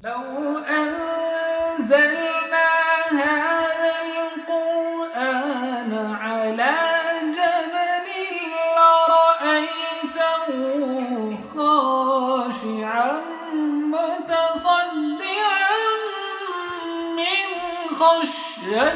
لو أنزلنا هذا القرآن على جبل لرأيته خاشعا متصدعا من خشية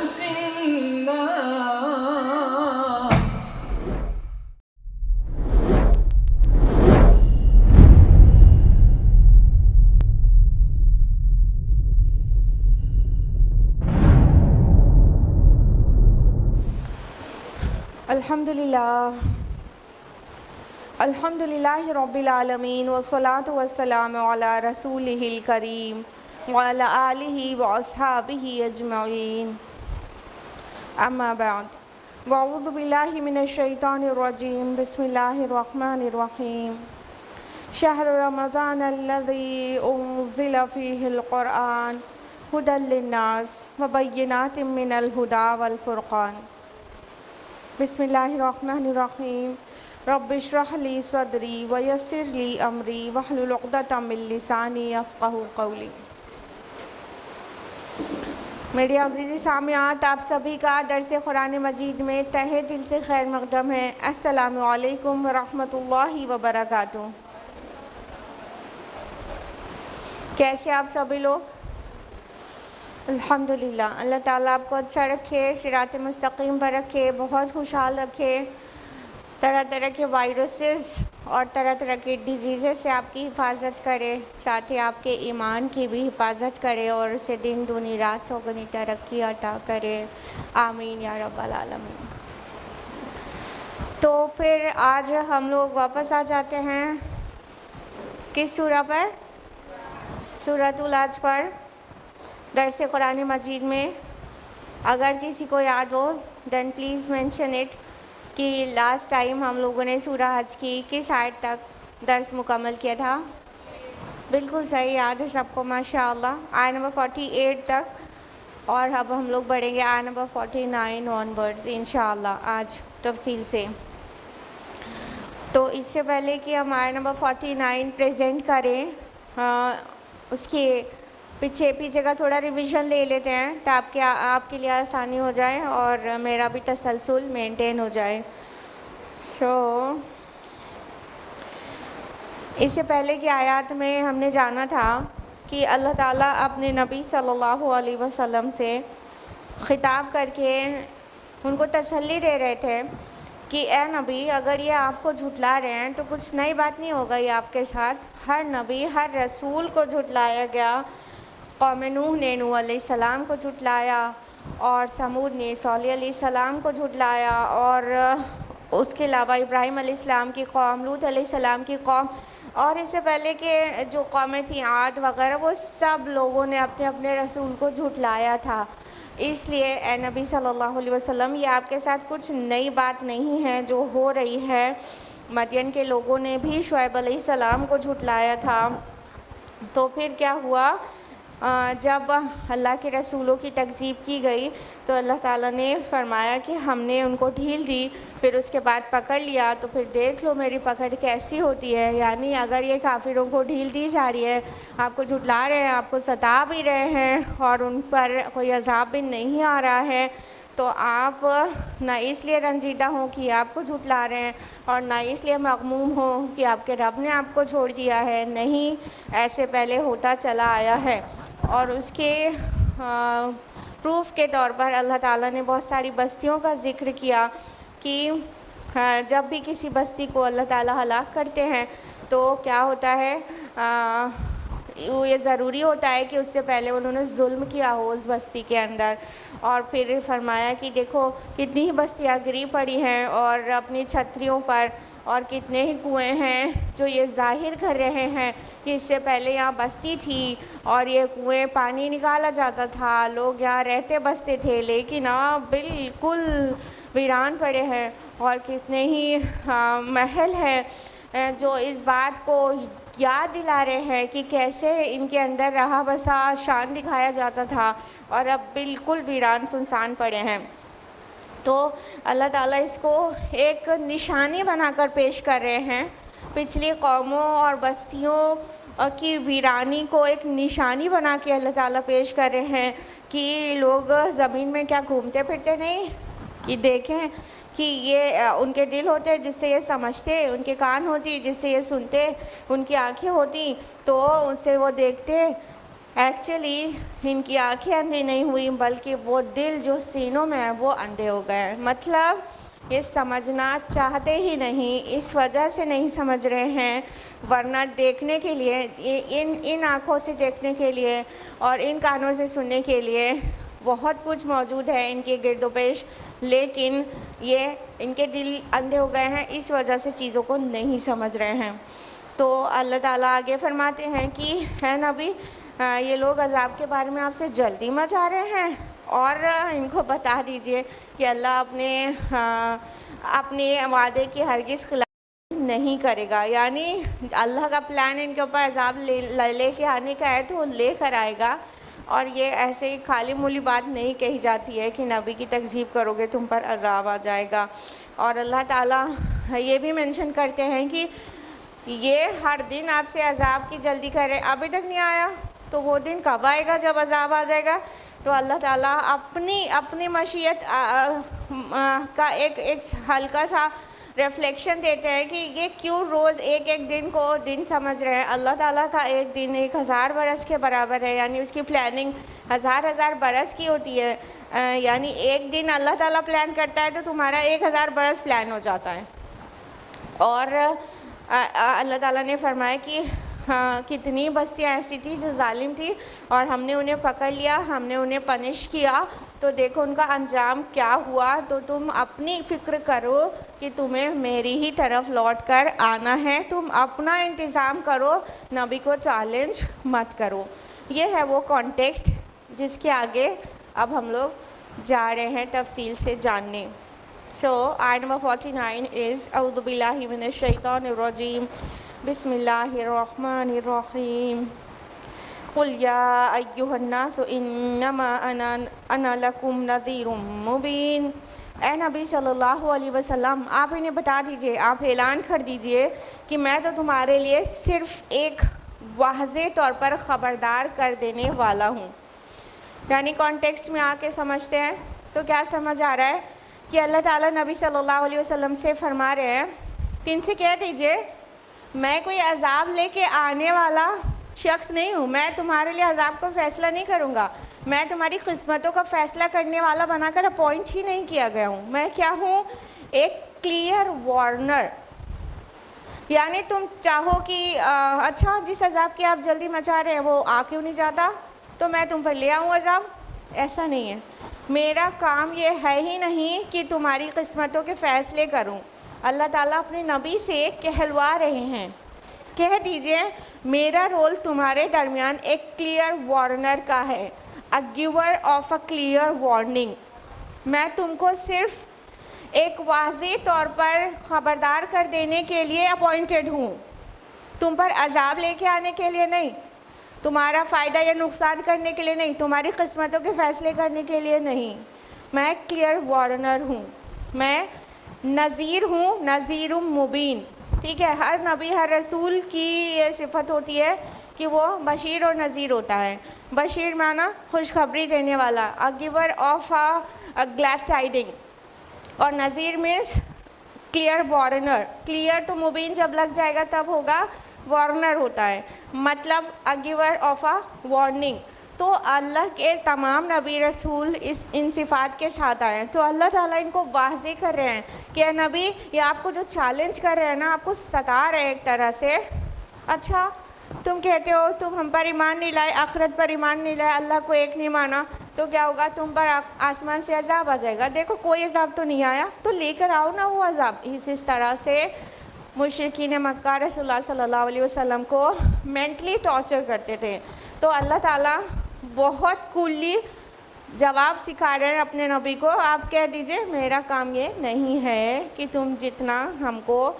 الله. الحمدللہ رب العالمین والصلاة والسلام علی رسولہ الکریم وعلی آلہ واصحابہ اجمعین، اما بعد، واعوذ باللہ من الشیطان الرجیم، بسم اللہ الرحمن الرحیم۔ شہر رمضان الذی انزل فیہ القرآن ھدی للناس وبینات من الھدی والفرقان۔ بسم اللہ الرحمن الرحیم۔ رب اشرح لی صدری ویسر لی امری واحلل عقدۃ من لسانی یفقہوا قولی۔ میرے عزیز سامعات، آپ سبھی کا درس قرآن مجید میں تہہ دل سے خیر مقدم ہے۔ السلام علیکم ورحمۃ اللہ وبرکاتہ۔ کیسے آپ سبھی لوگ؟ الحمدللہ، اللہ تعالیٰ آپ کو اچھا رکھے، صراط مستقیم پر رکھے، بہت خوشحال رکھے، طرح طرح کے وائرسز اور طرح طرح کے ڈیزیزز سے آپ کی حفاظت کرے، ساتھ ہی آپ کے ایمان کی بھی حفاظت کرے اور اسے دن دنی رات چوگنی ترقی عطا کرے، آمین یا رب العالمین۔ تو پھر آج ہم لوگ واپس آ جاتے ہیں کس سورہ پر؟ سورۃ الحج پر، درس قرآن مجید میں۔ اگر کسی کو یاد ہو دین پلیز مینشن اٹ کہ لاسٹ ٹائم ہم لوگوں نے سورہ حج کی کس آیت تک درس مکمل کیا تھا؟ بالکل صحیح یاد ہے سب کو، ماشاءاللہ، آیت نمبر 48 تک، اور اب ہم لوگ بڑھیں گے آیت نمبر 49 آن ورڈز انشاءاللہ آج تفصیل سے۔ تو اس سے پہلے کہ ہم آیت نمبر 49 پریزنٹ کریں، اس کے پیچھے کا تھوڑا ریویژن لے لیتے ہیں تاکہ آپ کے لیے آسانی ہو جائے اور میرا بھی تسلسل مینٹین ہو جائے۔ اس سے پہلے کی آیات میں ہم نے جانا تھا کہ اللہ تعالیٰ اپنے نبی صلی اللہ علیہ وسلم سے خطاب کر کے ان کو تسلی دے رہے تھے کہ اے نبی، اگر یہ آپ کو جھٹلا رہے ہیں تو کچھ نئی بات نہیں ہو گئی آپ کے ساتھ۔ ہر نبی، ہر رسول کو جھٹلایا گیا۔ قوم نوح نے نوح علیہ السلام کو جھٹلایا، اور سمود نے صالح علیہ السلام کو جھٹلایا، اور اس کے علاوہ ابراہیم علیہ السلام کی قوم، لوط علیہ السلام کی قوم، اور اس سے پہلے کہ جو قومیں تھیں عاد وغیرہ، وہ سب لوگوں نے اپنے اپنے رسول کو جھٹلایا تھا۔ اس لیے اے نبی صلی اللہ علیہ وسلم، یہ آپ کے ساتھ کچھ نئی بات نہیں ہے جو ہو رہی ہے۔ مدین کے لوگوں نے بھی شعیب علیہ السلام کو جھٹلایا تھا۔ تو پھر کیا ہوا؟ جب اللہ کے رسولوں کی تکذیب کی گئی تو اللہ تعالیٰ نے فرمایا کہ ہم نے ان کو ڈھیل دی، پھر اس کے بعد پکڑ لیا، تو پھر دیکھ لو میری پکڑ کیسی ہوتی ہے۔ یعنی اگر یہ کافروں کو ڈھیل دی جا رہی ہے، آپ کو جھٹلا رہے ہیں، آپ کو ستا بھی رہے ہیں، اور ان پر کوئی عذاب بھی نہیں آ رہا ہے، تو آپ نہ اس لیے رنجیدہ ہوں کہ آپ کو جھٹلا رہے ہیں، اور نہ اس لیے مغموم ہوں کہ آپ کے رب نے آپ کو چھوڑ دیا ہے۔ نہیں، ایسے پہلے ہوتا چلا آیا ہے۔ اور اس کے پروف کے طور پر اللہ تعالیٰ نے بہت ساری بستیوں کا ذکر کیا کہ جب بھی کسی بستی کو اللہ تعالیٰ ہلاک کرتے ہیں تو کیا ہوتا ہے، یہ ضروری ہوتا ہے کہ اس سے پہلے انہوں نے ظلم کیا ہو اس بستی کے اندر۔ اور پھر فرمایا کہ دیکھو کتنی ہی بستیاں گری پڑی ہیں اور اپنی چھتریوں پر، اور کتنے ہی کنویں ہیں جو یہ ظاہر کر رہے ہیں کہ اس سے پہلے یہاں بستی تھی اور یہ کنویں پانی نکالا جاتا تھا، لوگ یہاں رہتے بستے تھے، لیکن اب بالکل ویران پڑے ہیں۔ اور کتنے ہی محل ہیں جو اس بات کو یاد دلا رہے ہیں کہ کیسے ان کے اندر رہا بسا شان دکھایا جاتا تھا، اور اب بالکل ویران سنسان پڑے ہیں۔ تو اللہ تعالیٰ اس کو ایک نشانی بنا کر پیش کر رہے ہیں پچھلی قوموں اور بستیوں اور کی ویرانی کو ایک نشانی بنا کے اللہ تعالیٰ پیش کر رہے ہیں کہ لوگ زمین میں کیا گھومتے پھرتے نہیں، کہ دیکھیں کہ یہ ان کے دل ہوتے جس سے یہ سمجھتے، ان کے کان ہوتی جس سے یہ سنتے، ان کی آنکھیں ہوتی تو ان سے وہ دیکھتے. ایکچولی ان کی آنکھیں اندھی نہیں ہوئی بلکہ وہ دل جو سینوں میں ہے وہ اندھے ہو گئے. مطلب یہ سمجھنا چاہتے ہی نہیں، اس وجہ سے نہیں سمجھ رہے ہیں، ورنہ دیکھنے کے لیے ان آنکھوں سے دیکھنے کے لیے اور ان کانوں سے سننے کے لیے بہت کچھ موجود ہے ان کے گرد و پیش، لیکن یہ ان کے دل اندھے ہو گئے ہیں، اس وجہ سے چیزوں کو نہیں سمجھ رہے ہیں. تو اللہ تعالیٰ آگے فرماتے ہیں کہ اے نبی یہ لوگ عذاب کے بارے میں آپ سے جلدی مچا رہے ہیں، اور ان کو بتا دیجئے کہ اللہ اپنے وعدے کی ہرگز خلاف نہیں کرے گا. یعنی اللہ کا پلان ان کے اوپر عذاب لے کے آنے کا ہے تو وہ لے کر آئے گا، اور یہ ایسے ہی خالی مولی بات نہیں کہی جاتی ہے کہ نبی کی تکذیب کرو گے تم پر عذاب آ جائے گا. اور اللہ تعالیٰ یہ بھی منشن کرتے ہیں کہ یہ ہر دن آپ سے عذاب کی جلدی کرے، ابھی تک نہیں آیا تو وہ دن کب آئے گا جب عذاب آ جائے گا. تو اللہ تعالیٰ اپنی مشیت کا ایک ہلکا سا ریفلیکشن دیتے ہیں کہ یہ کیوں روز ایک دن کو دن سمجھ رہے ہیں. اللہ تعالیٰ کا ایک دن 1000 برس کے برابر ہے، یعنی اس کی پلاننگ ہزار برس کی ہوتی ہے. یعنی ایک دن اللہ تعالیٰ پلان کرتا ہے تو تمہارا 1000 برس پلان ہو جاتا ہے. اور اللہ تعالیٰ نے فرمایا کہ کتنی بستیاں ایسی تھی جو ظالم تھی اور ہم نے انہیں پکڑ لیا، ہم نے انہیں پنش کیا، تو دیکھو ان کا انجام کیا ہوا. تو تم اپنی فکر کرو کہ تمہیں میری ہی طرف لوٹ کر آنا ہے، تم اپنا انتظام کرو، نبی کو چیلنج مت کرو. یہ ہے وہ کانٹیکسٹ جس کے آگے اب ہم لوگ جا رہے ہیں تفصیل سے جاننے. So ayat number 49 is اعوذ باللہ من الشیطان الرجیم بسم اللہ الرحمن الرحیم قل یا ایہا الناس انما انا لکم نذیر مبین. اے نبی صلی اللہ علیہ وسلم آپ انہیں بتا دیجئے، آپ اعلان کر دیجئے کہ میں تو تمہارے لیے صرف ایک واضح طور پر خبردار کر دینے والا ہوں. یعنی کانٹیکسٹ میں آ کے سمجھتے ہیں تو کیا سمجھ آ رہا ہے کہ اللہ تعالیٰ نبی صلی اللہ علیہ وسلم سے فرما رہے ہیں کہ ان سے کہہ دیجئے میں کوئی عذاب لے کے آنے والا شخص نہیں ہوں، میں تمہارے لیے عذاب کا فیصلہ نہیں کروں گا، میں تمہاری قسمتوں کا فیصلہ کرنے والا بنا کر اپوائنٹ ہی نہیں کیا گیا ہوں. میں کیا ہوں؟ ایک کلیئر وارنر. یعنی تم چاہو کہ اچھا جس عذاب کی آپ جلدی مچا رہے ہیں وہ آ کیوں نہیں جاتا تو میں تم پر لے آؤں عذاب. ایسا نہیں ہے، میرا کام یہ ہے ہی نہیں کہ تمہاری قسمتوں کے فیصلے کروں. اللہ تعالیٰ اپنے نبی سے کہلوا رہے ہیں، کہہ دیجئے میرا رول تمہارے درمیان ایک کلیئر وارنر کا ہے، a giver of a clear warning. میں تم کو صرف ایک واضح طور پر خبردار کر دینے کے لیے اپوائنٹڈ ہوں، تم پر عذاب لے کے آنے کے لیے نہیں، تمہارا فائدہ یا نقصان کرنے کے لیے نہیں، تمہاری قسمتوں کے فیصلے کرنے کے لیے نہیں. میں کلیئر وارنر ہوں، میں نذیر ہوں، نذیر مبین. ٹھیک ہے، ہر نبی ہر رسول کی یہ صفت ہوتی ہے کہ وہ بشیر اور نذیر ہوتا ہے. بشیر معنی خوشخبری دینے والا، a giver of a glad tiding، اور Nazir means clear Warner. Clear تو مبین جب لگ جائے گا تب ہوگا، وارنر ہوتا ہے مطلب a giver of a warning. تو اللہ کے تمام نبی رسول ان صفات کے ساتھ آئے ہیں. تو اللہ تعالیٰ ان کو واضح کر رہے ہیں کہ اے نبی یہ آپ کو جو چیلنج کر رہے ہیں نا، آپ کو ستا رہے ہیں ایک طرح سے. اچھا تم کہتے ہو تم ہم پر ایمان نہیں لائے، آخرت پر ایمان نہیں لائے، اللہ کو ایک نہیں مانا، تو کیا ہوگا؟ تم پر آسمان سے عذاب آ جائے گا. دیکھو کوئی عذاب تو نہیں آیا تو لے کر آؤ نا وہ عذاب. اس طرح سے مشرکین مکہ رسول اللہ صلی اللہ علیہ وسلم کو مینٹلی ٹارچر کرتے تھے. تو اللہ تعالیٰ بہت کوللی جواب سکھا رہے ہیں اپنے نبی کو. آپ کہہ دیجئے میرا کام یہ نہیں ہے کہ تم جتنا ہم کو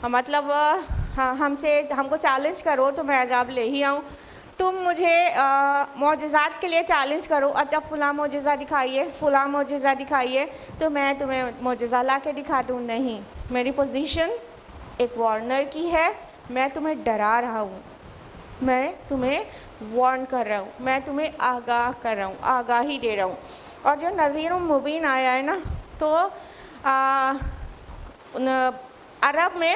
مطلب ہم کو چیلنج کرو تو میں عذاب لے ہی آؤں. تم مجھے معجزات کے لیے چیلنج کرو، اچھا فلاں معجزہ دکھائیے، فلاں معجزہ دکھائیے تو میں تمہیں معجزہ لا کے دکھا دوں. نہیں، میری پوزیشن ایک وارنر کی ہے، میں تمہیں ڈرا رہا ہوں. میں تمہیں وارن کر رہا ہوں، میں تمہیں آگاہ کر رہا ہوں، آگاہی دے رہا ہوں. اور جو نذیر مبین آیا ہے نا، تو عرب میں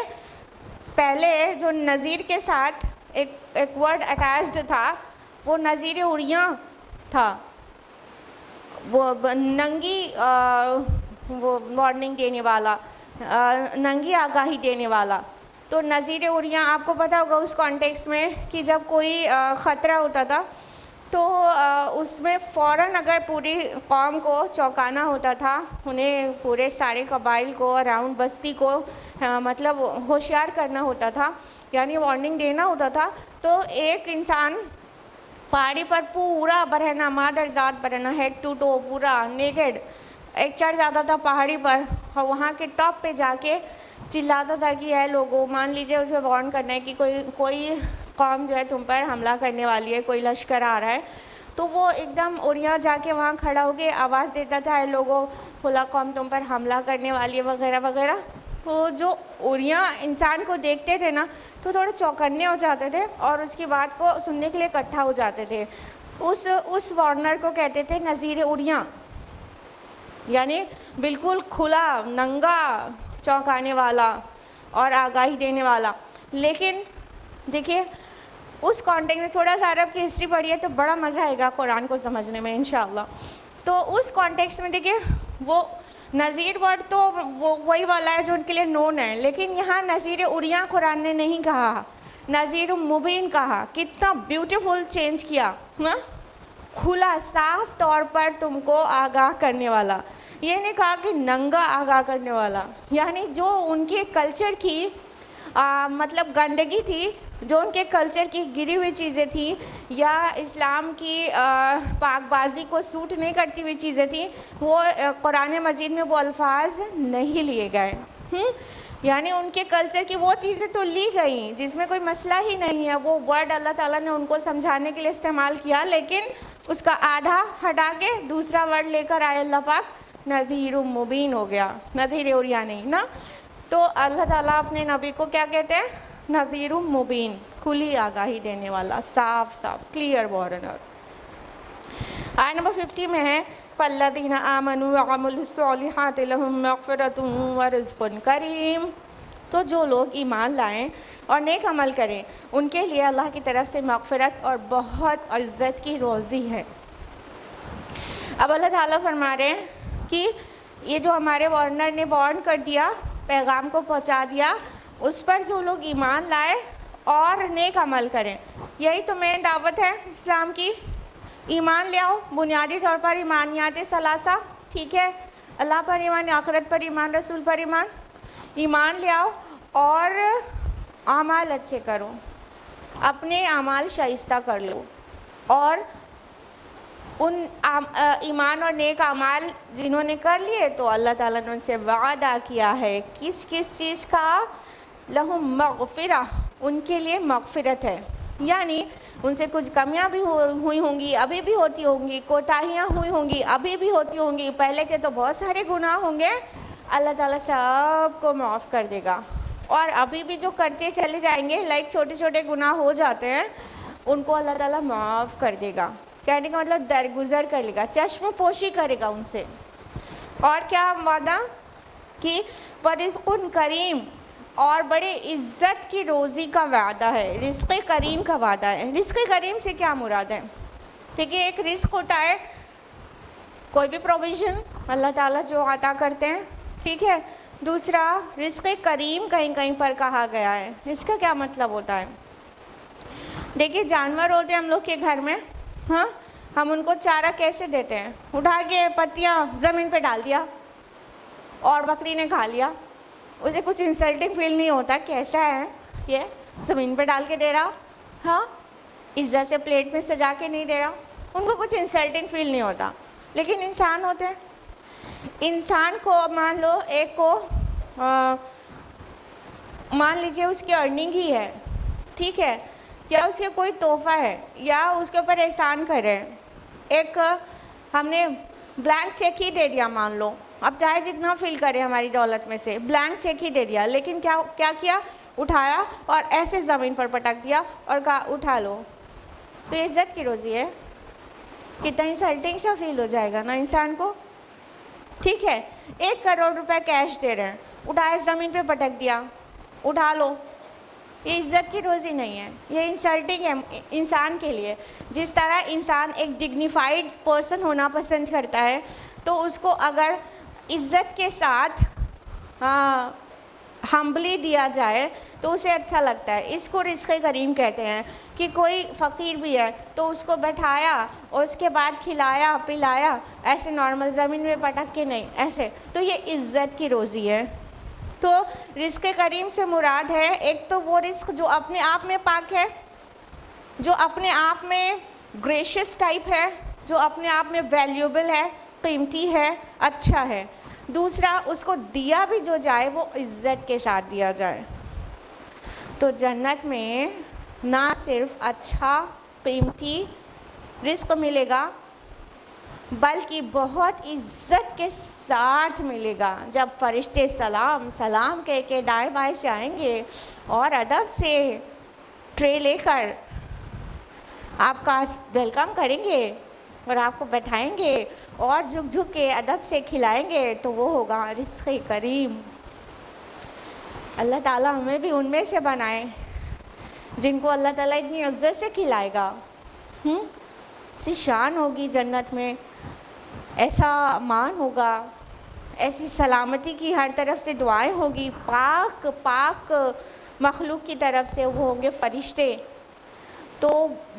پہلے جو نذیر کے ساتھ ایک ورڈ اٹیچڈ تھا وہ نذیر اریاں تھا، وہ ننگی وہ وارننگ دینے والا، ننگی آگاہی دینے والا. تو نذیر اریاں آپ کو پتہ ہوگا اس کانٹیکس میں کہ جب کوئی خطرہ ہوتا تھا تو اس میں فوراً اگر پوری قوم کو چوکانا ہوتا تھا، انہیں پورے سارے قبائل کو اراؤنڈ بستی کو مطلب ہوشیار کرنا ہوتا تھا، یعنی وارننگ دینا ہوتا تھا، تو ایک انسان پہاڑی پر پورا برہنہ مادر ذات برہنہ ہیڈ ٹو ٹو پورا نیکڈ ایک چڑھ جاتا تھا پہاڑی پر، اور وہاں کے ٹاپ پہ جا کے چلاتا تھا کہ اے لوگوں، مان لیجیے اسے وارن کرنا ہے کہ کوئی قوم جو ہے تم پر حملہ کرنے والی ہے، کوئی لشکر آ رہا ہے. تو وہ ایک دم اریاں جا کے وہاں کھڑا ہو کے آواز دیتا تھا، اے لوگوں فلاں قوم تم پر حملہ کرنے والی ہے وغیرہ وغیرہ. تو جو اریاں انسان کو دیکھتے تھے نا تو تھوڑے چوکنے ہو جاتے تھے اور اس کی بات کو سننے کے لیے اکٹھا ہو جاتے تھے. اس وارنر کو کہتے تھے نذیر اریاں، یعنی بالکل کھلا ننگا چونکانے والا اور آگاہی دینے والا. لیکن دیکھیے اس کانٹیکٹ میں تھوڑا سا عرب کی ہسٹری پڑھی ہے تو بڑا مزہ آئے گا قرآن کو سمجھنے میں انشاءاللہ. تو اس کانٹیکس میں دیکھیے وہ نذیر ورڈ تو وہی والا ہے جو ان کے لیے نون ہے، لیکن یہاں نذیر اریاں قرآن نے نہیں کہا، نذیر مبین کہا. کتنا بیوٹیفل چینج کیا، کھلا صاف طور پر تم کو آگاہ کرنے والا. یہ نہیں کہا کہ ننگا آگاہ کرنے والا، یعنی جو ان کے کلچر کی مطلب گندگی تھی، جو ان کے کلچر کی گری ہوئی چیزیں تھیں یا اسلام کی پاک بازی کو سوٹ نہیں کرتی ہوئی چیزیں تھیں، وہ قرآن مجید میں وہ الفاظ نہیں لیے گئے. یعنی ان کے کلچر کی وہ چیزیں تو لی گئیں جس میں کوئی مسئلہ ہی نہیں ہے، وہ ورڈ اللہ تعالیٰ نے ان کو سمجھانے کے لیے استعمال کیا، لیکن اس کا آدھا ہٹا کے دوسرا ورڈ لے کر آئے اللہ پاک، نذیر مبین ہو گیا، نذیر اریاں نہیں نا. تو اللہ تعالیٰ اپنے نبی کو کیا کہتے ہیں؟ نذیر مبین، کھلی آگاہی دینے والا، صاف صاف کلیئر وارنر. آیت نمبر 50 میں ہے فَالَّذِينَ آمَنُوا وَعَمِلُوا الصَّالِحَاتِ لَهُم مَغْفِرَةٌ وَرِزْقٌ کریم. تو جو لوگ ایمان لائیں اور نیک عمل کریں ان کے لیے اللہ کی طرف سے مغفرت اور بہت عزت کی روزی ہے. اب اللہ تعالیٰ فرما رہے ہیں کہ یہ جو ہمارے وارنر نے وارن کر دیا، پیغام کو پہنچا دیا، اس پر جو لوگ ایمان لائے اور نیک عمل کریں، یہی تو مین دعوت ہے اسلام کی. ایمان لے آؤ، بنیادی طور پر ایمانیات ثلاثہ، ٹھیک ہے، اللہ پر ایمان، آخرت پر ایمان، رسول پر ایمان. ایمان لے آؤ اور اعمال اچھے کرو، اپنے اعمال شائستہ کر لو، اور ان ایمان اور نیک اعمال جنہوں نے کر لیے تو اللہ تعالیٰ نے ان سے وعدہ کیا ہے کس چیز کا؟ لہم مغفرہ، ان کے لیے مغفرت ہے. یعنی ان سے کچھ کمیاں بھی ہوئی ہوں گی، ابھی بھی ہوتی ہوں گی، کوتاہیاں ہوئی ہوں گی، ابھی بھی ہوتی ہوں گی، پہلے کے تو بہت سارے گناہ ہوں گے، اللہ تعالیٰ سب کو معاف کر دے گا. اور ابھی بھی جو کرتے چلے جائیں گے، لائک چھوٹے چھوٹے گناہ ہو جاتے ہیں، ان کو اللہ تعالیٰ معاف کر دے گا. کہنے کا مطلب درگزر کر لے گا، چشم پوشی کرے گا ان سے. اور کیا وعدہ کہ وَرِزْقٌ کریم، اور بڑے عزت کی روزی کا وعدہ ہے، رزق کریم کا وعدہ ہے. رزق کریم سے کیا مراد ہے؟ دیکھیے ایک رزق ہوتا ہے کوئی بھی پروویژن اللہ تعالیٰ جو عطا کرتے ہیں، ٹھیک ہے. دوسرا رزق کریم کہیں کہیں پر کہا گیا ہے. اس کا کیا مطلب ہوتا ہے؟ دیکھیے جانور ہوتے ہیں ہم لوگ کے گھر میں، ہاں، ہم ان کو چارہ کیسے دیتے ہیں؟ اٹھا کے پتیاں زمین پہ ڈال دیا اور بکری نے کھا لیا. اسے کچھ انسلٹنگ فیل نہیں ہوتا، کیسا ہے یہ زمین پہ ڈال کے دے رہا، ہاں، عزت سے پلیٹ میں سجا کے نہیں دے رہا، ان کو کچھ انسلٹنگ فیل نہیں ہوتا. لیکن انسان ہوتے ہیں، انسان کو مان لو ایک کو مان لیجیے اس کی ارننگ ہی ہے، ٹھیک ہے، یا اس کے کوئی تحفہ ہے یا اس کے اوپر احسان کرے. ایک ہم نے بلینک چیک ہی دے دیا مان لو، اب چاہے جتنا فل کرے ہماری دولت میں سے، بلینک چیک ہی دے دیا، لیکن کیا کیا اٹھایا اور ایسے زمین پر پٹک دیا اور کہا اٹھا لو، تو یہ عزت کی روزی ہے؟ کتنا انسلٹنگ سا فیل ہو جائے گا نا انسان کو. ٹھیک ہے، 1 کروڑ روپے کیش دے رہے ہیں، اٹھایا زمین پہ پٹک دیا، اٹھا لو. یہ عزت کی روزی نہیں ہے، یہ انسلٹنگ ہے انسان کے لیے. جس طرح انسان ایک ڈگنیفائڈ پرسن ہونا پسند کرتا ہے، تو اس کو اگر عزت کے ساتھ ہمبلی دیا جائے تو اسے اچھا لگتا ہے. اس کو رزق کریم کہتے ہیں کہ کوئی فقیر بھی ہے تو اس کو بٹھایا اور اس کے بعد کھلایا پلایا، ایسے نارمل زمین میں پٹک کے نہیں، ایسے. تو یہ عزت کی روزی ہے. تو رزق کریم سے مراد ہے ایک تو وہ رزق جو اپنے آپ میں پاک ہے، جو اپنے آپ میں گریشیس ٹائپ ہے، جو اپنے آپ میں ویلیوبل ہے، قیمتی ہے، اچھا ہے. دوسرا، اس کو دیا بھی جو جائے وہ عزت کے ساتھ دیا جائے. تو جنت میں نہ صرف اچھا قیمتی رزق ملے گا بلکہ بہت عزت کے ساتھ ملے گا. جب فرشتے سلام سلام کہہ کے دائیں بائیں سے آئیں گے اور ادب سے ٹرے لے کر آپ کا ویلکم کریں گے اور آپ کو بٹھائیں گے اور جھک جھک کے ادب سے کھلائیں گے، تو وہ ہوگا رزق کریم. اللہ تعالیٰ ہمیں بھی ان میں سے بنائے جن کو اللہ تعالیٰ اتنی عزت سے کھلائے گا. ایسی شان ہوگی جنت میں، ایسا امان ہوگا، ایسی سلامتی کی ہر طرف سے دعائیں ہوگی، پاک پاک مخلوق کی طرف سے وہ ہوں گے فرشتے. تو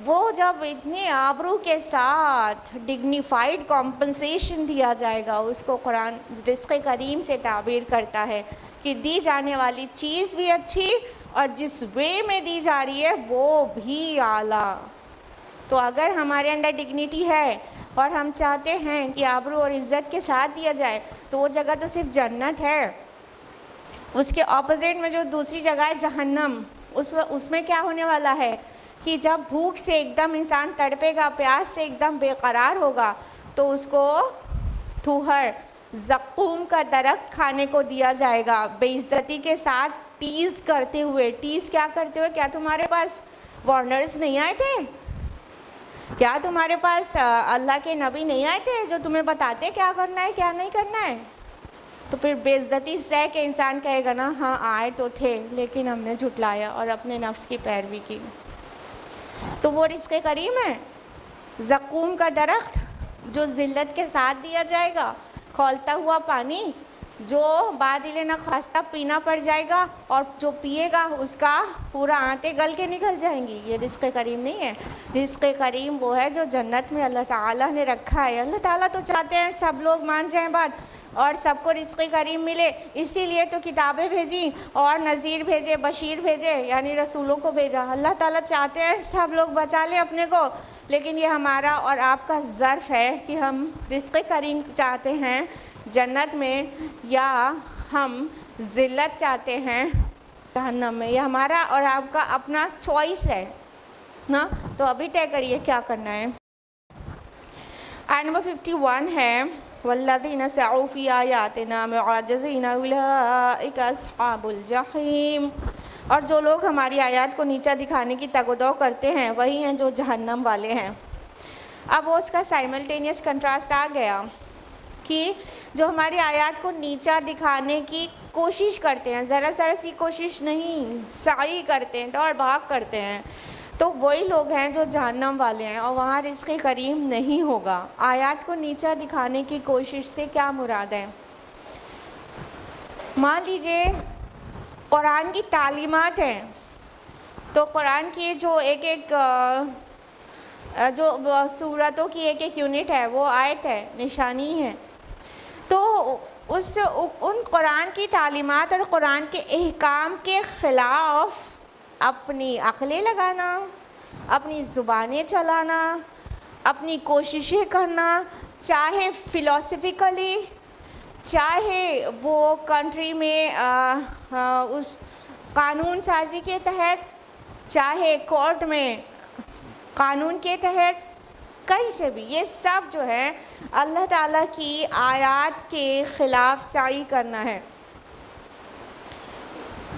وہ جب اتنے آبرو کے ساتھ ڈگنیفائڈ کمپنسیشن دیا جائے گا، اس کو قرآن رزق کریم سے تعبیر کرتا ہے کہ دی جانے والی چیز بھی اچھی اور جس وے میں دی جا رہی ہے وہ بھی اعلیٰ. تو اگر ہمارے اندر ڈگنیٹی ہے اور ہم چاہتے ہیں کہ آبرو اور عزت کے ساتھ دیا جائے، تو وہ جگہ تو صرف جنت ہے. اس کے اپوزٹ میں جو دوسری جگہ ہے جہنم، اس میں کیا ہونے والا ہے کہ جب بھوک سے ایک دم انسان تڑپے گا، پیاس سے ایک دم بے قرار ہوگا، تو اس کو تھوہر زقوم کا درخت کھانے کو دیا جائے گا، بے عزتی کے ساتھ ٹیز کرتے ہوئے. ٹیز کیا کرتے ہوئے؟ کیا تمہارے پاس وارنرز نہیں آئے تھے؟ کیا تمہارے پاس اللہ کے نبی نہیں آئے تھے جو تمہیں بتاتے کیا کرنا ہے کیا نہیں کرنا ہے؟ تو پھر بے عزتی سہ کے انسان کہے گا نا، ہاں آئے تو تھے لیکن ہم نے جھٹلایا اور اپنے نفس کی پیروی کی. تو وہ رزق کریم ہے، زقوم کا درخت جو ذلت کے ساتھ دیا جائے گا، کھولتا ہوا پانی جو بادل نخواستہ پینا پڑ جائے گا اور جو پیے گا اس کا پورا آنتیں گل کے نکل جائیں گی. یہ رزق کریم نہیں ہے. رزق کریم وہ ہے جو جنت میں اللہ تعالیٰ نے رکھا ہے. اللہ تعالیٰ تو چاہتے ہیں سب لوگ مان جائیں بات اور سب کو رزق کریم ملے، اسی لیے تو کتابیں بھیجی اور نذیر بھیجے، بشیر بھیجے، یعنی رسولوں کو بھیجا. اللہ تعالیٰ چاہتے ہیں سب لوگ بچا لیں اپنے کو، لیکن یہ ہمارا اور آپ کا ظرف ہے کہ ہم رزق کریم چاہتے ہیں جنت میں یا ہم ذلت چاہتے ہیں جہنم میں. یہ ہمارا اور آپ کا اپنا چوائس ہے نا. تو ابھی طے کریے کیا کرنا ہے. آیت نمبر 51 ہے وَالَّذِينَ سَعُوا فِي آيَاتِنَا مُعَاجِزِينَ أُولَٰئِكَ أَصْحَابُ الْجَحِيمِ. اور جو لوگ ہماری آیات کو نیچا دکھانے کی تگ و دو کرتے ہیں وہی ہیں جو جہنم والے ہیں. اب وہ اس کا سائملٹینیس کنٹراسٹ آ گیا کہ جو ہماری آیات کو نیچا دکھانے کی کوشش کرتے ہیں، ذرا سی کوشش نہیں، سعی کرتے ہیں، دوڑ بھاگ کرتے ہیں، تو وہی لوگ ہیں جو جہنم والے ہیں اور وہاں رزق کریم نہیں ہوگا. آیات کو نیچا دکھانے کی کوشش سے کیا مراد ہے؟ مان لیجئے قرآن کی تعلیمات ہیں، تو قرآن کی جو ایک جو سورتوں کی ایک یونٹ ہے وہ آیت ہے، نشانی ہے. تو ان قرآن کی تعلیمات اور قرآن کے احکام کے خلاف اپنی عقلیں لگانا، اپنی زبانیں چلانا، اپنی کوششیں کرنا، چاہے فلسفیکلی، چاہے وہ کنٹری میں اس قانون سازی کے تحت، چاہے کورٹ میں قانون کے تحت، کہیں سے بھی، یہ سب جو ہے اللہ تعالیٰ کی آیات کے خلاف سعی کرنا ہے.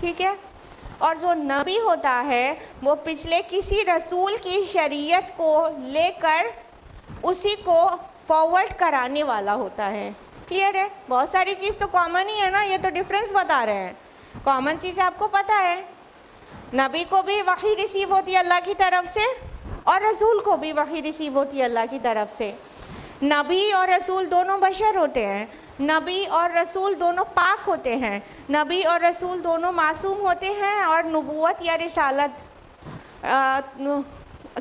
ٹھیک ہے. اور جو نبی ہوتا ہے وہ پچھلے کسی رسول کی شریعت کو لے کر اسی کو فارورڈ کرانے والا ہوتا ہے. کلیئر ہے؟ بہت ساری چیز تو کامن ہی ہے نا, یہ تو ڈفرینس بتا رہے ہیں. کامن چیز آپ کو پتہ ہے, نبی کو بھی وحی ریسیو ہوتی ہے اللہ کی طرف سے اور رسول کو بھی وحی ریسیو ہوتی ہے اللہ کی طرف سے. نبی اور رسول دونوں بشر ہوتے ہیں, نبی اور رسول دونوں پاک ہوتے ہیں, نبی اور رسول دونوں معصوم ہوتے ہیں, اور نبوت یا رسالت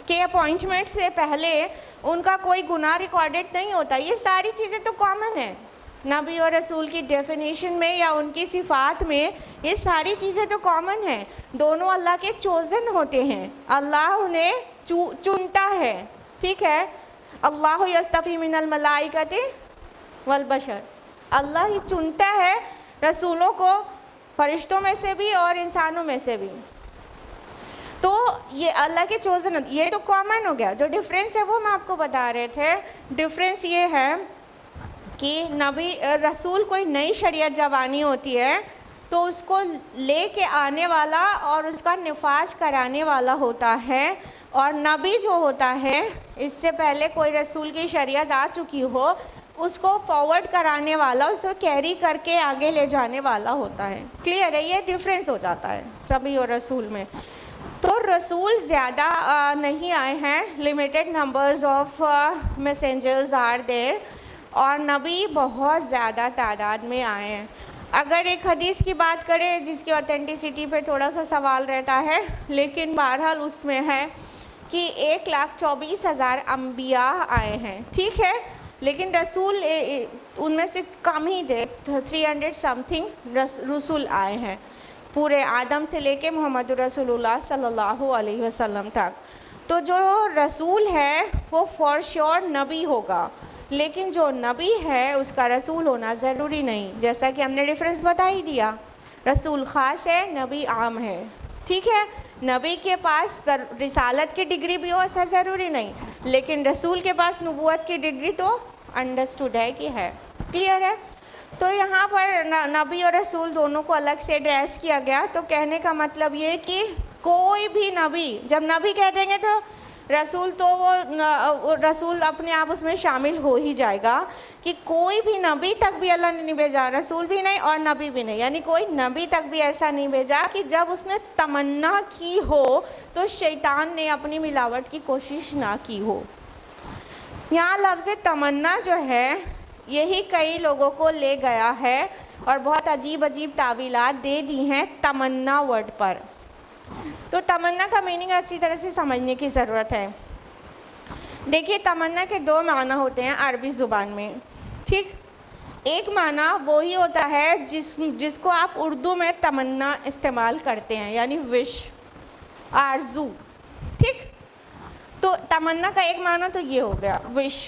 کے اپوائنٹمنٹ سے پہلے ان کا کوئی گناہ ریکارڈڈ نہیں ہوتا. یہ ساری چیزیں تو کامن ہیں نبی اور رسول کی ڈیفینیشن میں یا ان کی صفات میں. یہ ساری چیزیں تو کامن ہیں. دونوں اللہ کے چوزن ہوتے ہیں, اللہ انہیں چنتا ہے. ٹھیک ہے, اللہ یصطفی من الملائکۃ والبشر, اللہ ہی چنتا ہے رسولوں کو فرشتوں میں سے بھی اور انسانوں میں سے بھی. تو یہ اللہ کے چوزن, یہ تو کامن ہو گیا. جو ڈفرینس ہے وہ ہم آپ کو بتا رہے تھے. ڈفرینس یہ ہے کہ نبی رسول کوئی نئی شریعت جب آنی ہوتی ہے تو اس کو لے کے آنے والا اور اس کا نفاذ کرانے والا ہوتا ہے, اور نبی جو ہوتا ہے اس سے پہلے کوئی رسول کی شریعت آ چکی ہو اس کو فارورڈ کرانے والا, اس کو کیری کر کے آگے لے جانے والا ہوتا ہے. کلیئر ہے؟ یہ ڈفرینس ہو جاتا ہے نبی اور رسول میں. تو رسول زیادہ نہیں آئے ہیں, limited numbers of messengers are there, اور نبی بہت زیادہ تعداد میں آئے ہیں. اگر ایک حدیث کی بات کریں جس کی اوتھینٹسٹی پہ تھوڑا سا سوال رہتا ہے, لیکن بہرحال اس میں ہے کہ 1,24,000 انبیاء آئے ہیں. ٹھیک ہے, لیکن رسول ان میں سے کم ہی تھے, 300 سم تھنگ رسول آئے ہیں, پورے آدم سے لے کے محمد رسول اللہ صلی اللہ علیہ وسلم تک. تو جو رسول ہے وہ فار شیور نبی ہوگا, لیکن جو نبی ہے اس کا رسول ہونا ضروری نہیں. جیسا کہ ہم نے ریفرنس بتا ہی دیا, رسول خاص ہے, نبی عام ہے. ٹھیک ہے, نبی کے پاس رسالت کی ڈگری بھی ہو ایسا ضروری نہیں, لیکن رسول کے پاس نبوت کی ڈگری تو انڈرسٹوڈ ہے کہ ہے. کلیئر ہے؟ تو یہاں پر نبی اور رسول دونوں کو الگ سے ایڈریس کیا گیا. تو کہنے کا مطلب یہ کہ کوئی بھی نبی, جب نبی کہہ دیں گے تو رسول, تو وہ رسول اپنے آپ اس میں شامل ہو ہی جائے گا کہ کوئی بھی نبی تک بھی اللہ نے نہیں بھیجا, رسول بھی نہیں اور نبی بھی نہیں. یعنی کوئی نبی تک بھی ایسا نہیں بھیجا کہ جب اس نے تمنا کی ہو تو شیطان نے اپنی ملاوٹ کی کوشش نہ کی ہو. یہاں لفظ تمنا جو ہے یہی کئی لوگوں کو لے گیا ہے اور بہت عجیب عجیب تعویلات دے دی ہیں تمنا ورڈ پر. تو تمنا کا میننگ اچھی طرح سے سمجھنے کی ضرورت ہے. دیکھیے, تمنا کے 2 معنی ہوتے ہیں عربی زبان میں. ٹھیک, ایک معنی وہی ہوتا ہے جس کو آپ اردو میں تمنا استعمال کرتے ہیں, یعنی وش, آرزو. ٹھیک, تو تمنا کا ایک معنی تو یہ ہو گیا وش.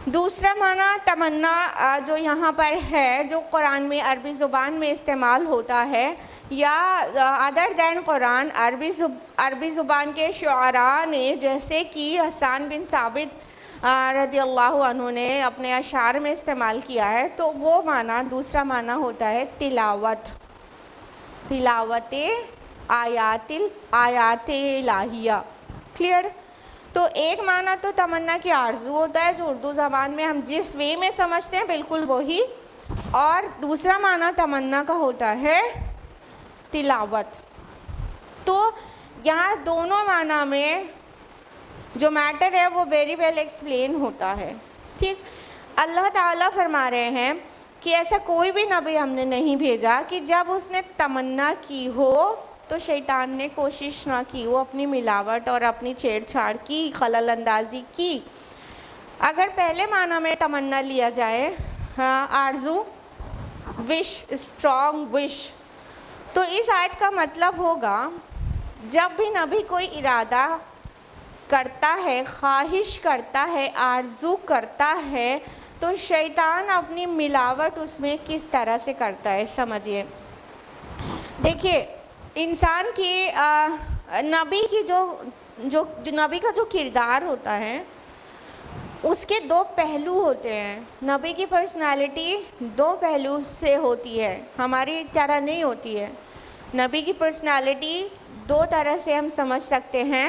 دوسرا معنی تمنا جو یہاں پر ہے, جو قرآن میں عربی زبان میں استعمال ہوتا ہے, یا ادر دین قرآن عربی زبان کے شعراء نے, جیسے کہ حسان بن ثابت رضی اللہ عنہ نے اپنے اشعار میں استعمال کیا ہے, تو وہ معنی, دوسرا معنی ہوتا ہے تلاوت, تلاوت آیات الہیہ. کلیئر؟ تو ایک معنی تو تمنا کی آرزو ہوتا ہے جو اردو زبان میں ہم جس وے میں سمجھتے ہیں بالکل وہی, اور دوسرا معنی تمنا کا ہوتا ہے تلاوت. تو یہاں دونوں معنی میں جو میٹر ہے وہ ویری ویل ایکسپلین ہوتا ہے. ٹھیک, اللہ تعالیٰ فرما رہے ہیں کہ ایسا کوئی بھی نبی ہم نے نہیں بھیجا کہ جب اس نے تمنا کی ہو تو شیطان نے کوشش نہ کی ہو, اپنی ملاوٹ اور اپنی چھیڑ چھاڑ کی, خلل اندازی کی. اگر پہلے معنی میں تمنا لیا جائے, آرزو, وش, اسٹرانگ وش, تو اس آیت کا مطلب ہوگا جب بھی نبی کوئی ارادہ کرتا ہے, خواہش کرتا ہے, آرزو کرتا ہے, تو شیطان اپنی ملاوٹ اس میں کس طرح سے کرتا ہے. سمجھیے, دیکھیے, انسان کی نبی کی جو نبی کا جو کردار ہوتا ہے اس کے دو پہلو ہوتے ہیں. نبی کی پرسنالٹی دو پہلو سے ہوتی ہے, ہماری طرح نہیں ہوتی ہے. نبی کی پرسنالٹی دو طرح سے ہم سمجھ سکتے ہیں.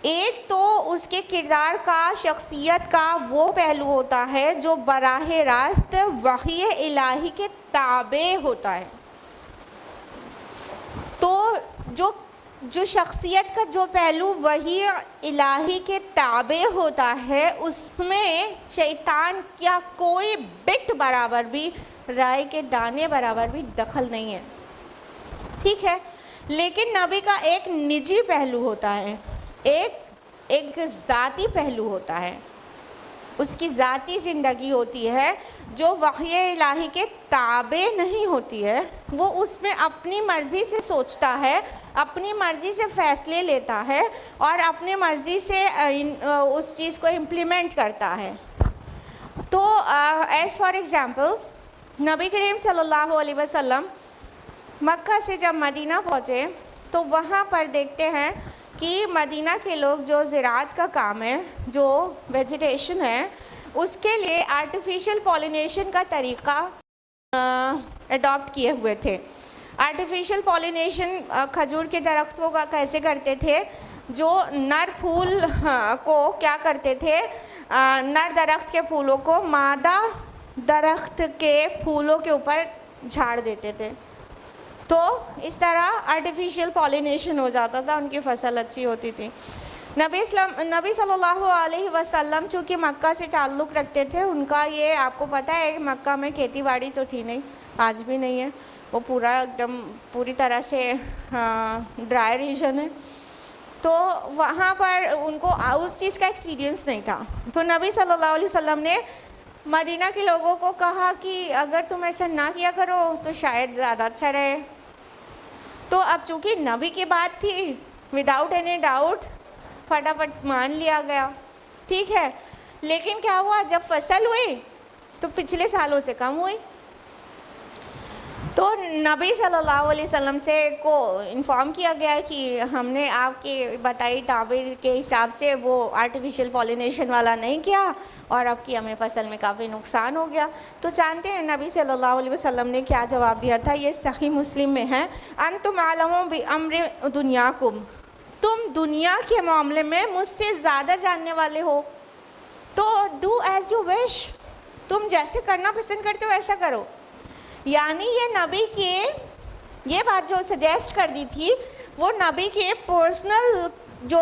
ایک تو اس کے کردار کا, شخصیت کا وہ پہلو ہوتا ہے جو براہ راست وحی الہی کے تابع ہوتا ہے. تو جو شخصیت کا جو پہلو وحی الہی کے تابع ہوتا ہے, اس میں شیطان یا کوئی بٹ برابر بھی, رائے کے دانے برابر بھی دخل نہیں ہے. ٹھیک ہے. لیکن نبی کا ایک نجی پہلو ہوتا ہے, ایک ذاتی پہلو ہوتا ہے, اس کی ذاتی زندگی ہوتی ہے جو وحی الہی کے تابع نہیں ہوتی ہے. وہ اس میں اپنی مرضی سے سوچتا ہے, اپنی مرضی سے فیصلے لیتا ہے اور اپنی مرضی سے اس چیز کو امپلیمنٹ کرتا ہے. تو ایز فار ایگزامپل نبی کریم صلی اللہ علیہ وسلم مکہ سے جب مدینہ پہنچے تو وہاں پر دیکھتے ہیں کہ مدینہ کے لوگ جو زراعت کا کام ہے, جو ویجیٹیشن ہے, اس کے لیے آرٹیفیشل پولینیشن کا طریقہ اڈاپٹ کیے ہوئے تھے. آرٹیفیشل پولینیشن کھجور کے درختوں کا کیسے کرتے تھے, جو نر پھول کو کیا کرتے تھے, نر درخت کے پھولوں کو مادہ درخت کے پھولوں کے اوپر جھاڑ دیتے تھے. تو اس طرح آرٹیفیشل پولینیشن ہو جاتا تھا, ان کی فصل اچھی ہوتی تھی. نبی صلی اللہ علیہ وسلم چونکہ مکہ سے تعلق رکھتے تھے, ان کا یہ آپ کو پتہ ہے کہ مکہ میں کھیتی باڑی تو تھی نہیں, آج بھی نہیں ہے, وہ پورا ایک دم پوری طرح سے ڈرائی ریجن ہے. تو وہاں پر ان کو اس چیز کا ایکسپیرینس نہیں تھا. تو نبی صلی اللہ علیہ وسلم نے مدینہ کے لوگوں کو کہا کہ اگر تم ایسا نہ کیا کرو تو شاید زیادہ اچھا رہے. تو اب چونکہ نبی کی بات تھی, وداؤٹ اینی ڈاؤٹ فٹافٹ مان لیا گیا. ٹھیک ہے. لیکن کیا ہوا, جب فصل ہوئی تو پچھلے سالوں سے کم ہوئی. تو نبی صلی اللہ علیہ وسلم سے کو انفارم کیا گیا کہ ہم نے آپ کی بتائی تعبیر کے حساب سے وہ آرٹیفیشل پولینیشن والا نہیں کیا اور اب کی ہمیں فصل میں کافی نقصان ہو گیا. تو جانتے ہیں نبی صلی اللہ علیہ وسلم نے کیا جواب دیا تھا, یہ صحیح مسلم میں ہے. انتم عالم بامر دنیاکم, تم دنیا کے معاملے میں مجھ سے زیادہ جاننے والے ہو, تو ڈو ایز یو وش, تم جیسے کرنا پسند کرتے ہو ایسا کرو. یعنی یہ نبی کے یہ بات جو سجیسٹ کر دی تھی, وہ نبی کے پرسنل جو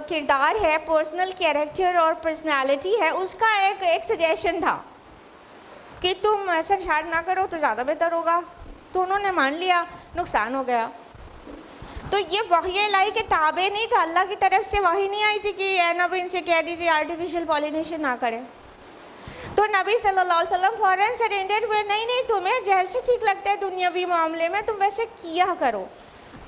کردار ہے, پرسنل کیریکٹر اور پرسنالٹی ہے, اس کا ایک سجیشن تھا کہ تم ایسا شاید نہ کرو تو زیادہ بہتر ہوگا. تو انہوں نے مان لیا, نقصان ہو گیا. تو یہ وحی الہی کے تابع نہیں تھا, اللہ کی طرف سے وحی نہیں آئی تھی کہ اے نبی ان سے کہہ دیجیے آرٹیفیشل پولینیشن نہ کریں. تو نبی صلی اللہ علیہ وسلم فوراً سرینڈر ہوئے, نہیں تمہیں جیسے ٹھیک لگتا ہے دنیاوی معاملے میں تم ویسے کیا کرو.